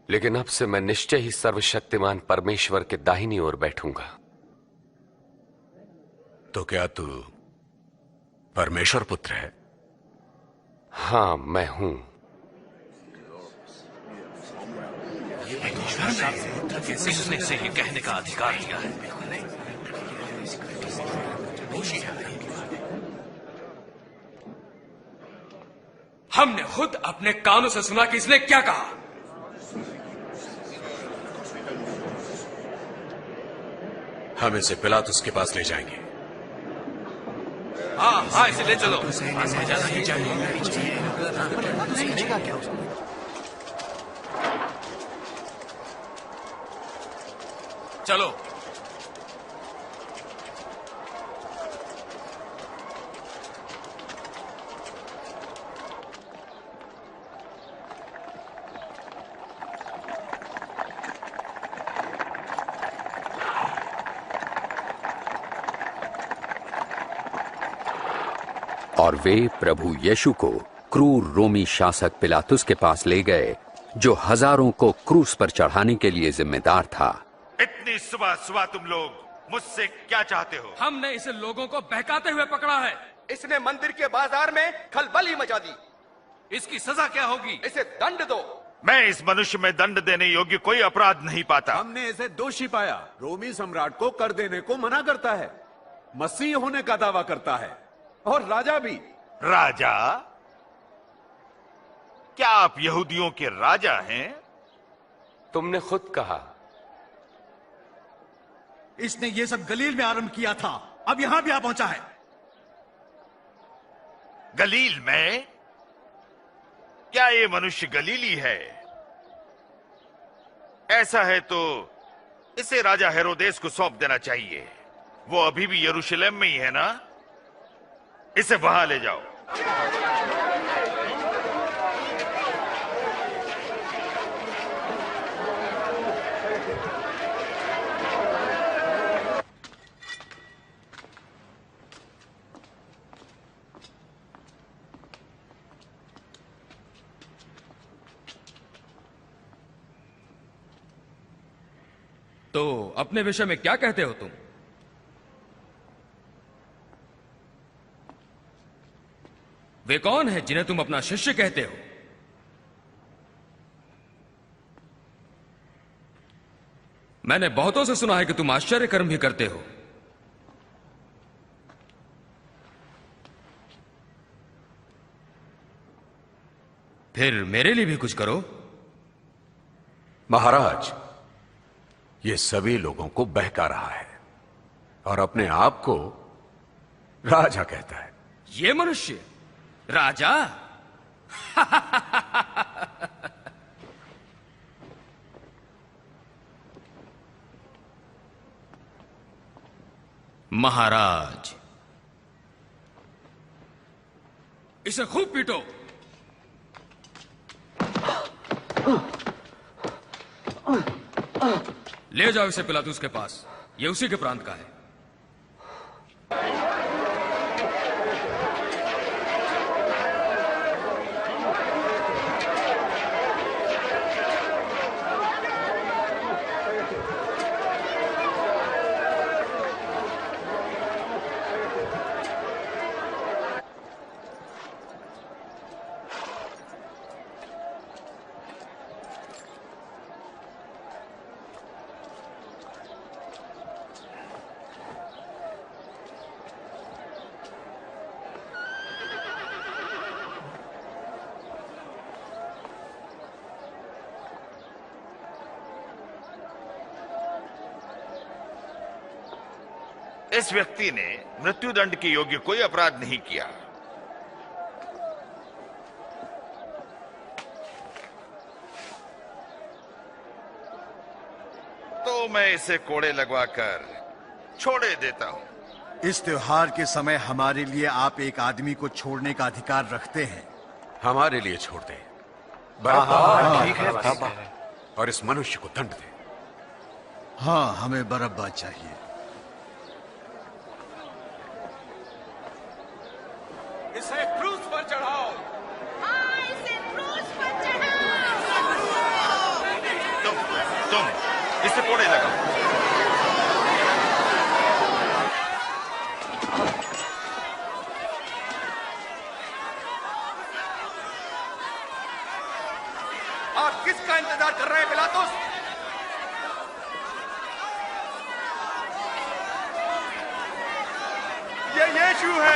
लेकिन अब से मैं निश्चय ही सर्वशक्तिमान परमेश्वर के दाहिनी ओर बैठूंगा। तो क्या तू परमेश्वर पुत्र है? हां, मैं हूं। किसने से ये कहने का अधिकार दिया है? हमने खुद अपने कानों से सुना कि इसने क्या कहा। हम इसे पिलातुस के पास ले जाएंगे। हाँ, इसे ले चलो। चलो। और वे प्रभु यीशु को क्रूर रोमी शासक पिलातुस के पास ले गए, जो हजारों को क्रूस पर चढ़ाने के लिए जिम्मेदार था। इतनी सुबह सुबह तुम लोग मुझसे क्या चाहते हो? हमने इसे लोगों को बहकाते हुए पकड़ा है। इसने मंदिर के बाजार में खलबली मचा दी। इसकी सजा क्या होगी? इसे दंड दो। मैं इस मनुष्य में दंड देने योग्य कोई अपराध नहीं पाता। हमने इसे दोषी पाया। रोमी सम्राट को कर देने को मना करता है, मसीह होने का दावा करता है, और राजा भी। राजा? क्या आप यहूदियों के राजा हैं? तुमने खुद कहा। इसने ये सब गलील में आरंभ किया था, अब यहां भी आ पहुंचा है। गलील में? क्या ये मनुष्य गलीली है? ऐसा है तो इसे राजा हेरोदेस को सौंप देना चाहिए। वो अभी भी यरूशलेम में ही है ना? इसे वहां ले जाओ। तो अपने विषय में क्या कहते हो तुम? वे कौन है जिन्हें तुम अपना शिष्य कहते हो? मैंने बहुतों से सुना है कि तुम आश्चर्य कर्म भी करते हो। फिर मेरे लिए भी कुछ करो। महाराज, ये सभी लोगों को बहका रहा है और अपने आप को राजा कहता है। ये मनुष्य राजा? महाराज, इसे खूब पीटो। ले जाओ इसे पिलातुस के पास, ये उसी के प्रांत का है। इस व्यक्ति ने मृत्युदंड के योग्य कोई अपराध नहीं किया। तो मैं इसे कोड़े लगवाकर छोड़े देता हूं। इस त्योहार के समय हमारे लिए आप एक आदमी को छोड़ने का अधिकार रखते हैं। हमारे लिए छोड़ दे। ठीक है, और इस मनुष्य को दंड दे। हाँ, हमें बरअब्बा चाहिए। इसे क्रूस पर चढ़ाओ। हाँ, इसे क्रूस पर चढ़ाओ। तुम इसे कोड़े लगाओ। आप किसका इंतजार कर रहे हैं पिलातुस? ये यीशु है।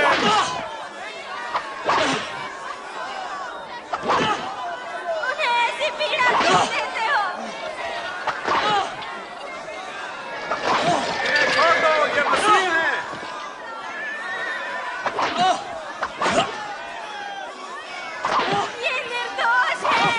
उन्हें ऐसी पीड़ा क्यों देते हो? ये छोड़ दो, ये मसीह हैं। ये निर्दोष है।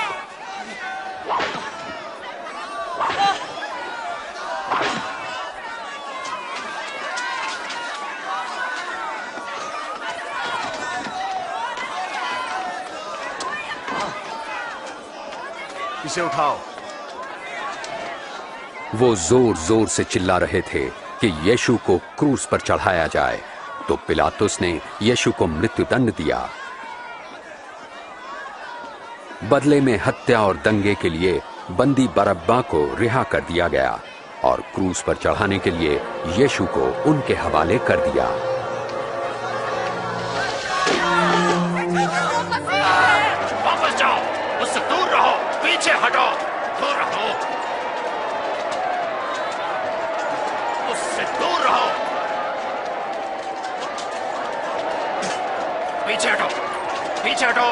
इसे उठाओ। वो जोर जोर से चिल्ला रहे थे कि यीशु को क्रूस पर चढ़ाया जाए, तो पिलातुस ने यीशु को मृत्युदंड दिया। बदले में हत्या और दंगे के लिए बंदी बरअब्बा को रिहा कर दिया गया और क्रूस पर चढ़ाने के लिए यीशु को उनके हवाले कर दिया। वापस जाओ, उससे दूर रहो, पीछे हटो, दूर रहो, उससे दूर रहो, पीछे हटो, पीछे हटो,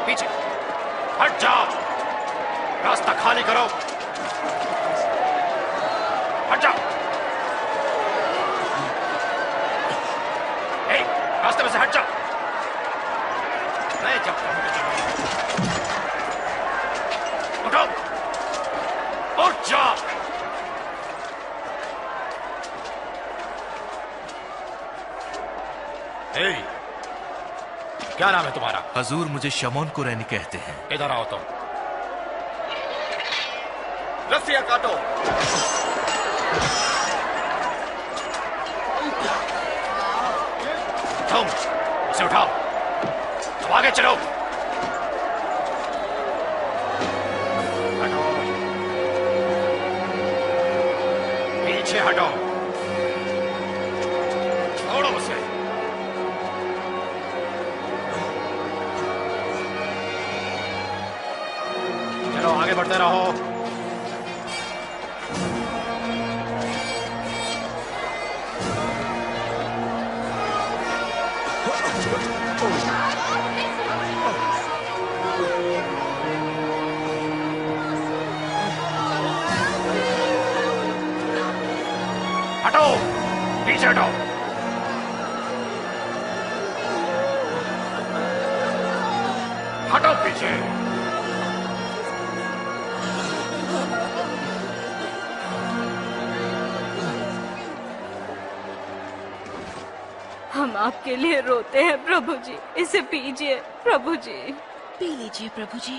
पीछे हट जाओ, रास्ता खाली करो, हट जाओ, रास्ते में से हट जाओ। मैं जब उठो, उठ जाओ। क्या नाम है तुम्हारा? हजूर, मुझे शमौन कुरैनी कहते हैं। इधर आओ तुम। रस्सियां काटो। तुम उसे उठाओ, तुम आगे चलो। पीछे हटो, छोड़ो उसे। चलो आगे बढ़ते रहो। हटो, पीछे हटो। हटो पीछे। हम आपके लिए रोते हैं प्रभु जी, इसे पीजिए प्रभु जी। पी लीजिए प्रभु जी।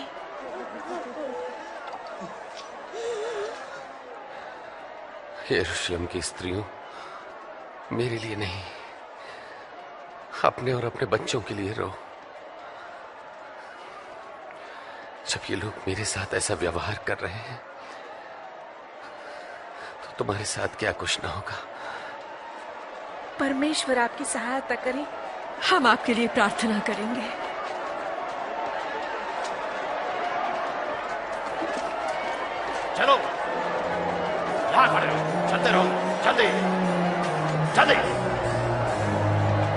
यरूशलेम की स्त्रियों, मेरे लिए नहीं, अपने और अपने बच्चों के लिए रो। जब ये लोग मेरे साथ ऐसा व्यवहार कर रहे हैं तो तुम्हारे साथ क्या कुछ ना होगा। परमेश्वर आपकी सहायता करे। हम आपके लिए प्रार्थना करेंगे। चलो, यहां खड़े रहो, चलते रहो, जल्दी जल्दी।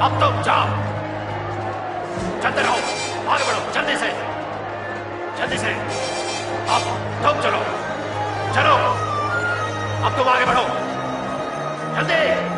अब तुम जाओ, चलते रहो, आगे बढ़ो, जल्दी से जल्दी से। अब तुम चलो चलो, अब तुम आगे बढ़ो, जल्दी।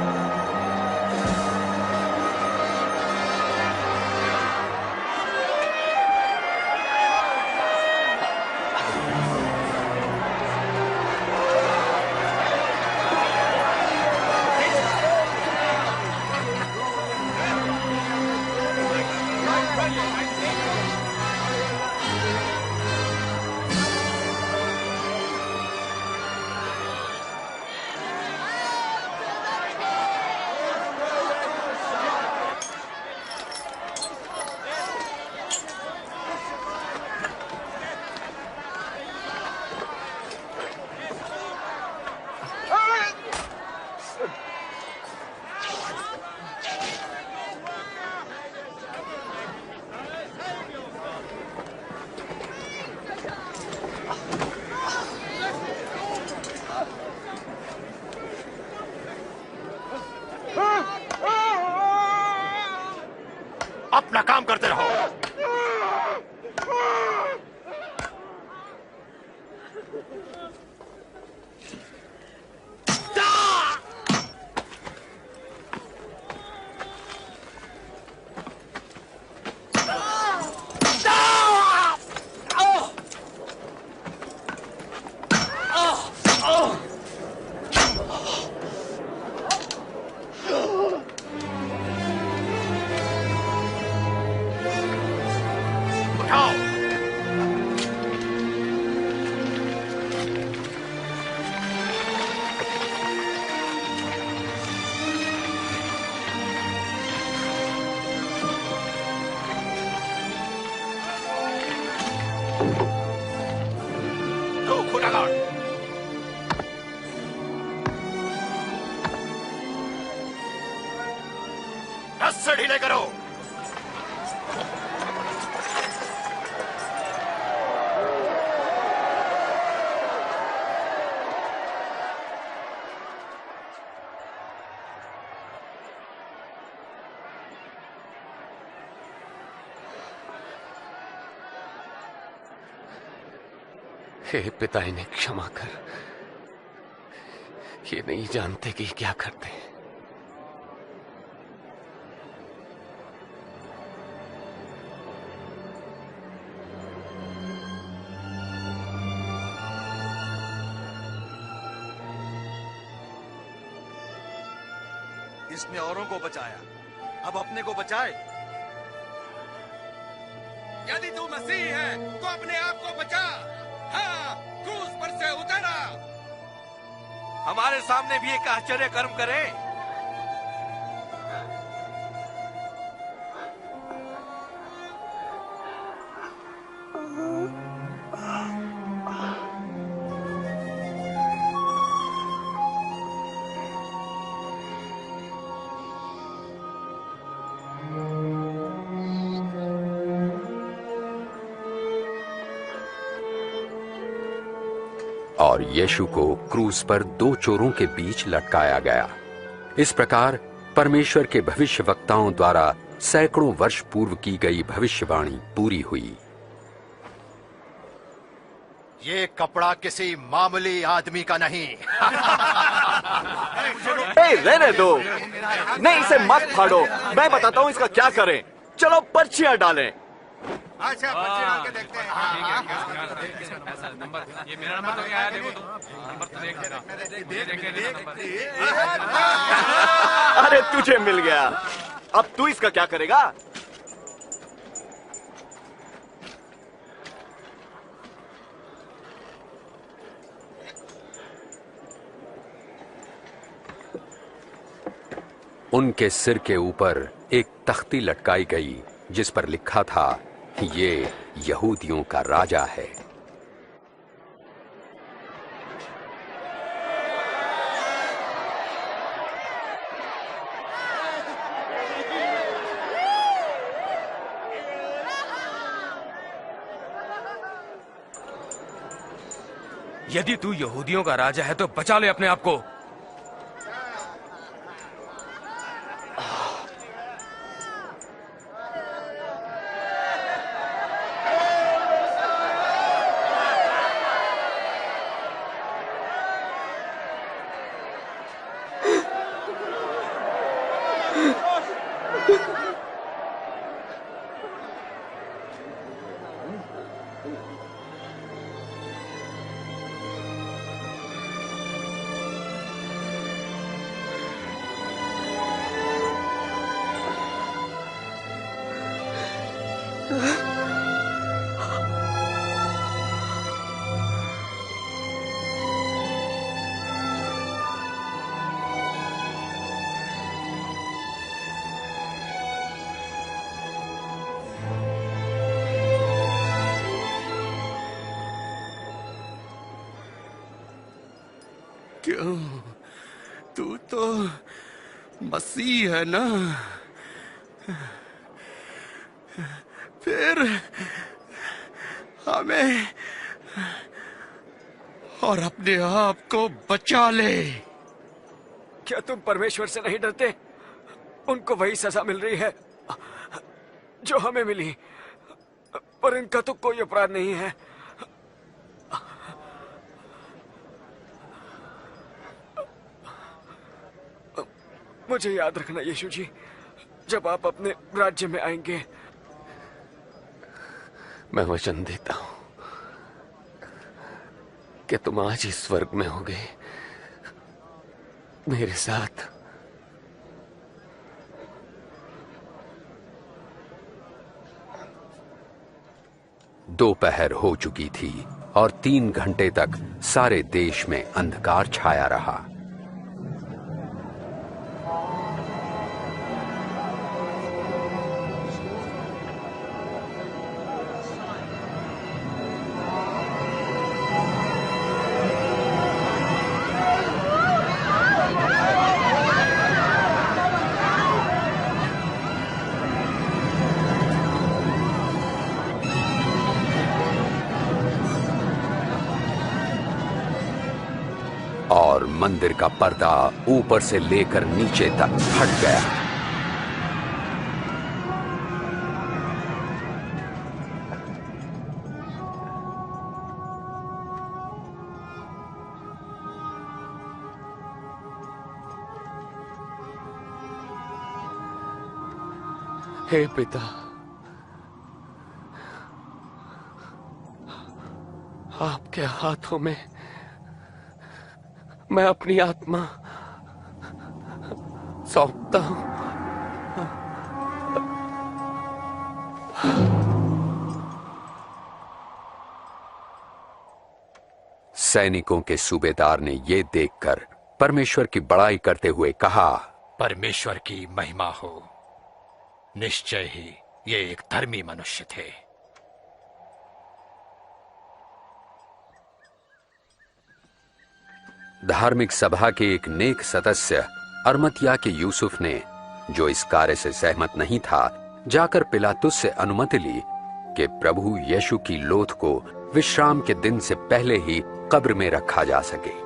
अपना काम करते रहो। रस्से ढीले करो। हे पिता, इन्हें क्षमा कर, ये नहीं जानते कि क्या करते हैं। इसने औरों को बचाया, अब अपने को बचाए। यदि तू मसीह है तो अपने आप को बचा। हाँ, क्रूस पर से उतरा। हमारे सामने भी एक आश्चर्य कर्म करे। और यीशु को क्रूस पर 2 चोरों के बीच लटकाया गया। इस प्रकार परमेश्वर के भविष्यवक्ताओं द्वारा सैकड़ों वर्ष पूर्व की गई भविष्यवाणी पूरी हुई। ये कपड़ा किसी मामूली आदमी का नहीं। रहने दो, नहीं इसे मत फाड़ो, मैं बताता हूँ इसका क्या करें। चलो पर्चियां डालें। अच्छा, पर्ची डाल के देखते हैं। ये मेरा नंबर तो आया, देखो तो नंबर तो देख। अरे तुझे मिल गया, अब तू इसका क्या करेगा? उनके सिर के ऊपर एक तख्ती लटकाई गई जिस पर लिखा था, ये यहूदियों का राजा है। यदि तू यहूदियों का राजा है तो बचा ले अपने आप को। क्यों? तू तो मसीह है ना? फिर हमें और अपने आप को बचा ले। क्या तुम परमेश्वर से नहीं डरते? उनको वही सजा मिल रही है जो हमें मिली, पर इनका तो कोई अपराध नहीं है। मुझे याद रखना यीशु जी, जब आप अपने राज्य में आएंगे। मैं वचन देता हूं कि तुम आज ही स्वर्ग में होगे मेरे साथ। दोपहर हो चुकी थी और 3 घंटे तक सारे देश में अंधकार छाया रहा। और मंदिर का पर्दा ऊपर से लेकर नीचे तक हट गया। हे पिता, आपके हाथों में मैं अपनी आत्मा सौंपता हूं। सैनिकों के सूबेदार ने ये देखकर परमेश्वर की बड़ाई करते हुए कहा, परमेश्वर की महिमा हो। निश्चय ही ये एक धर्मी मनुष्य थे। धार्मिक सभा के एक नेक सदस्य अरमतिया के यूसुफ ने, जो इस कार्य से सहमत नहीं था, जाकर पिलातुस से अनुमति ली कि प्रभु यीशु की लोथ को विश्राम के दिन से पहले ही कब्र में रखा जा सके।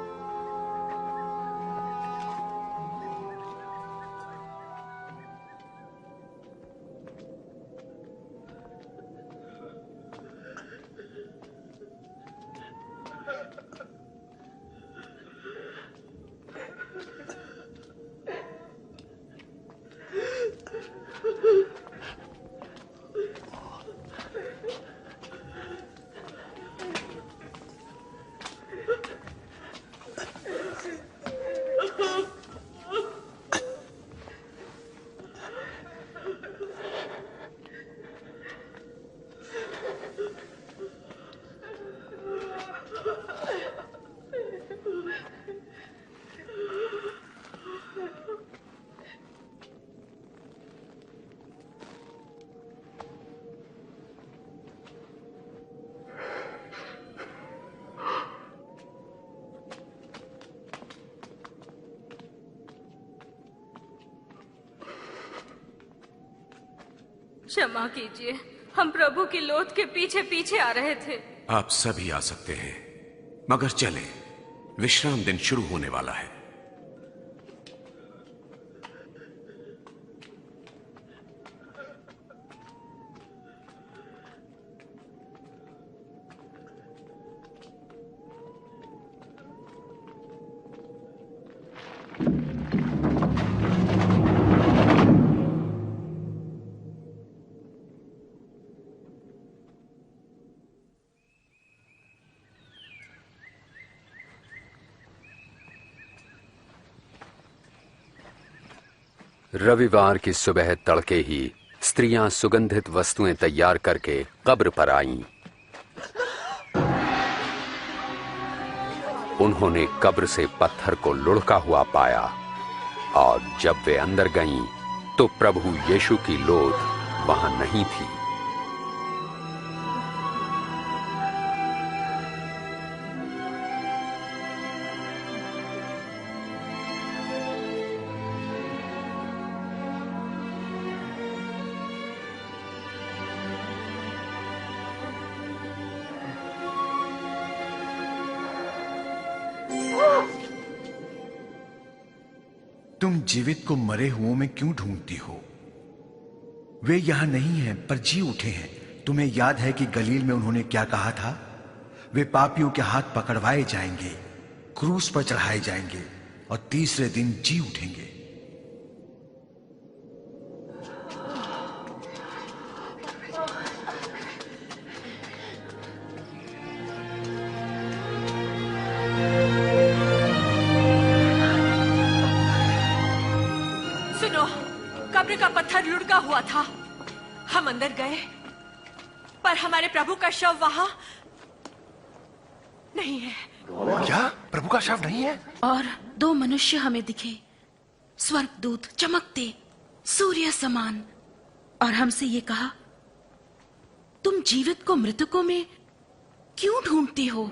क्षमा कीजिए, हम प्रभु की लोथ के पीछे पीछे आ रहे थे। आप सभी आ सकते हैं, मगर चलें, विश्राम दिन शुरू होने वाला है। रविवार की सुबह तड़के ही स्त्रियां सुगंधित वस्तुएं तैयार करके कब्र पर आईं। उन्होंने कब्र से पत्थर को लुढ़का हुआ पाया और जब वे अंदर गईं तो प्रभु यीशु की लोथ वहां नहीं थी। तुम जीवित को मरे हुओं में क्यों ढूंढती हो? वे यहां नहीं हैं पर जी उठे हैं। तुम्हें याद है कि गलील में उन्होंने क्या कहा था? वे पापियों के हाथ पकड़वाए जाएंगे, क्रूस पर चढ़ाए जाएंगे और तीसरे दिन जी उठेंगे। कब्र का पत्थर लुढ़का हुआ था। हम अंदर गए पर हमारे प्रभु का शव वहां नहीं है। क्या प्रभु का शव नहीं है? और दो मनुष्य हमें दिखे, स्वर्गदूत चमकते सूर्य समान, और हमसे ये कहा, तुम जीवित को मृतकों में क्यों ढूंढती हो?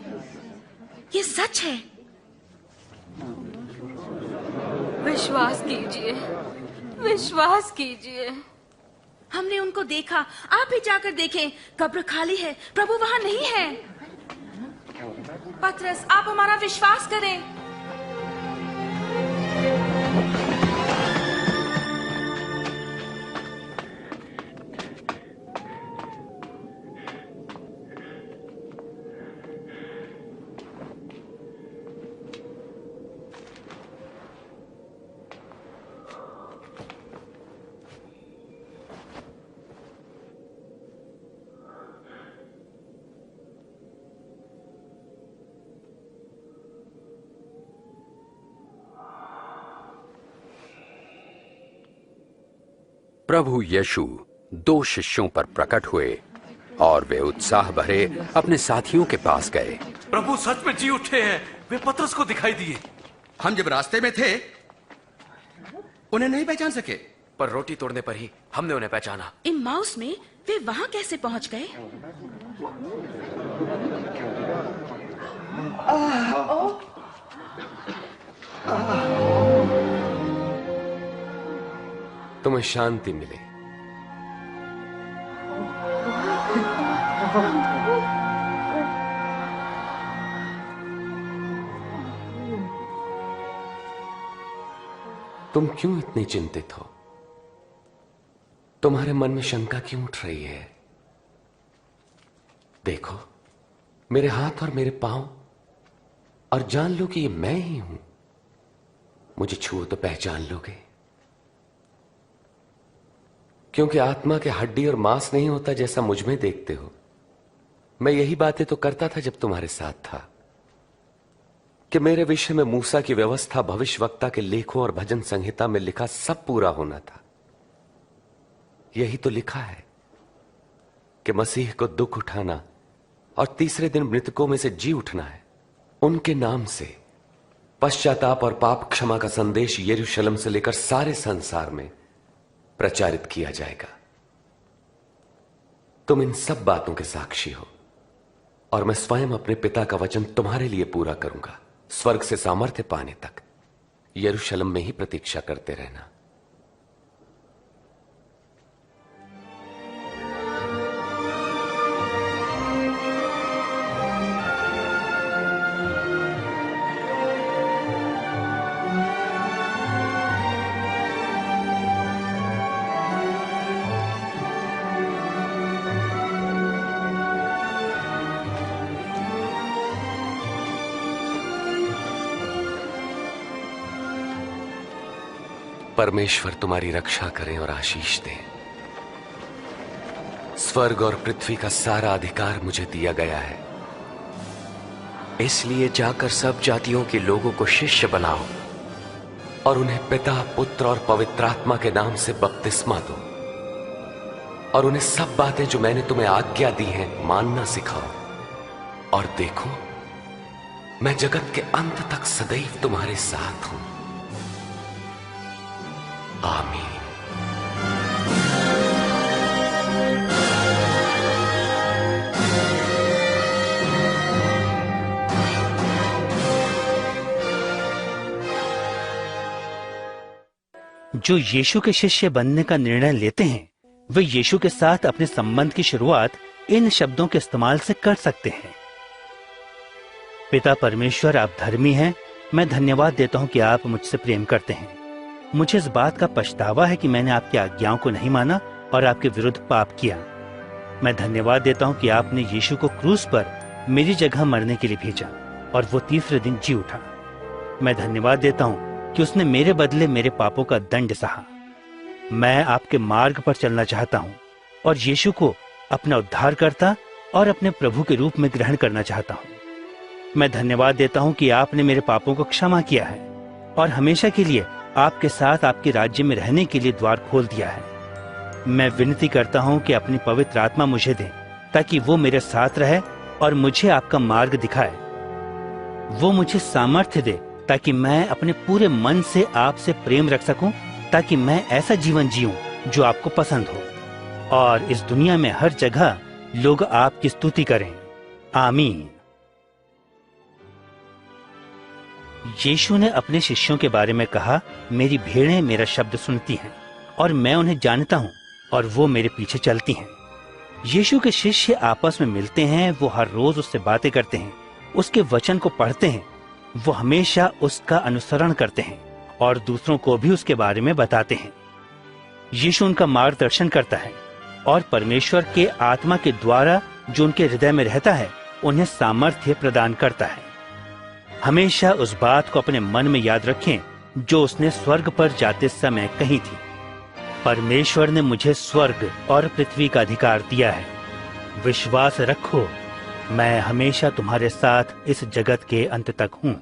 ये सच है। विश्वास कीजिए, विश्वास कीजिए। हमने उनको देखा, आप भी जाकर देखें, कब्र खाली है, प्रभु वहां नहीं है। पतरस, आप हमारा विश्वास करें। प्रभु यीशु दो शिष्यों पर प्रकट हुए और वे उत्साह भरे अपने साथियों के पास गए। प्रभु सच में जी उठे हैं, वे पतरस को दिखाई दिए। हम जब रास्ते में थे उन्हें नहीं पहचान सके, पर रोटी तोड़ने पर ही हमने उन्हें पहचाना। इम्माउस में वे वहां कैसे पहुंच गए? तुम्हें शांति मिले। तुम क्यों इतनी चिंतित हो? तुम्हारे मन में शंका क्यों उठ रही है? देखो मेरे हाथ और मेरे पांव और जान लो कि ये मैं ही हूं। मुझे छुओ तो पहचान लोगे, क्योंकि आत्मा के हड्डी और मांस नहीं होता जैसा मुझ में देखते हो। मैं यही बातें तो करता था जब तुम्हारे साथ था, कि मेरे विषय में मूसा की व्यवस्था, भविष्यवक्ता के लेखों और भजन संहिता में लिखा सब पूरा होना था। यही तो लिखा है कि मसीह को दुख उठाना और तीसरे दिन मृतकों में से जी उठना है। उनके नाम से पश्चाताप और पाप क्षमा का संदेश यरूशलेम से लेकर सारे संसार में प्रचारित किया जाएगा। तुम इन सब बातों के साक्षी हो और मैं स्वयं अपने पिता का वचन तुम्हारे लिए पूरा करूंगा। स्वर्ग से सामर्थ्य पाने तक यरूशलेम में ही प्रतीक्षा करते रहना। परमेश्वर तुम्हारी रक्षा करें और आशीष दें। स्वर्ग और पृथ्वी का सारा अधिकार मुझे दिया गया है, इसलिए जाकर सब जातियों के लोगों को शिष्य बनाओ और उन्हें पिता, पुत्र और पवित्र आत्मा के नाम से बपतिस्मा दो और उन्हें सब बातें जो मैंने तुम्हें आज्ञा दी हैं मानना सिखाओ। और देखो, मैं जगत के अंत तक सदैव तुम्हारे साथ हूं। आमीन। जो यीशु के शिष्य बनने का निर्णय लेते हैं वे यीशु के साथ अपने संबंध की शुरुआत इन शब्दों के इस्तेमाल से कर सकते हैं। पिता परमेश्वर, आप धर्मी हैं। मैं धन्यवाद देता हूं कि आप मुझसे प्रेम करते हैं। मुझे इस बात का पछतावा है कि मैंने आपकी आज्ञाओं को नहीं माना और आपके विरुद्ध पाप किया। मैं धन्यवाद देता हूं कि आपने यीशु को क्रूस पर मेरी जगह मरने के लिए भेजा और वो तीसरे दिन जी उठा। मैं धन्यवाद देता हूं कि उसने मेरे बदले मेरे पापों का दंड सहा। मैं आपके मार्ग पर चलना चाहता हूं और यीशु को अपना उद्धारकर्ता और अपने प्रभु के रूप में ग्रहण करना चाहता हूं। मैं धन्यवाद देता हूं कि आपने मेरे पापों को क्षमा किया है और हमेशा के लिए आपके साथ आपके राज्य में रहने के लिए द्वार खोल दिया है। मैं विनती करता हूं कि अपनी पवित्र आत्मा मुझे दे ताकि वो मेरे साथ रहे और मुझे आपका मार्ग दिखाए। वो मुझे सामर्थ्य दे ताकि मैं अपने पूरे मन से आपसे प्रेम रख सकूं, ताकि मैं ऐसा जीवन जीऊं जो आपको पसंद हो और इस दुनिया में हर जगह लोग आपकी स्तुति करें। आमीन। यीशु ने अपने शिष्यों के बारे में कहा, मेरी भेड़ें मेरा शब्द सुनती हैं और मैं उन्हें जानता हूं और वो मेरे पीछे चलती हैं। यीशु के शिष्य आपस में मिलते हैं, वो हर रोज उससे बातें करते हैं, उसके वचन को पढ़ते हैं, वो हमेशा उसका अनुसरण करते हैं और दूसरों को भी उसके बारे में बताते हैं। यीशु उनका मार्गदर्शन करता है और परमेश्वर के आत्मा के द्वारा जो उनके हृदय में रहता है उन्हें सामर्थ्य प्रदान करता है। हमेशा उस बात को अपने मन में याद रखें जो उसने स्वर्ग पर जाते समय कही थी। परमेश्वर ने मुझे स्वर्ग और पृथ्वी का अधिकार दिया है। विश्वास रखो, मैं हमेशा तुम्हारे साथ इस जगत के अंत तक हूं।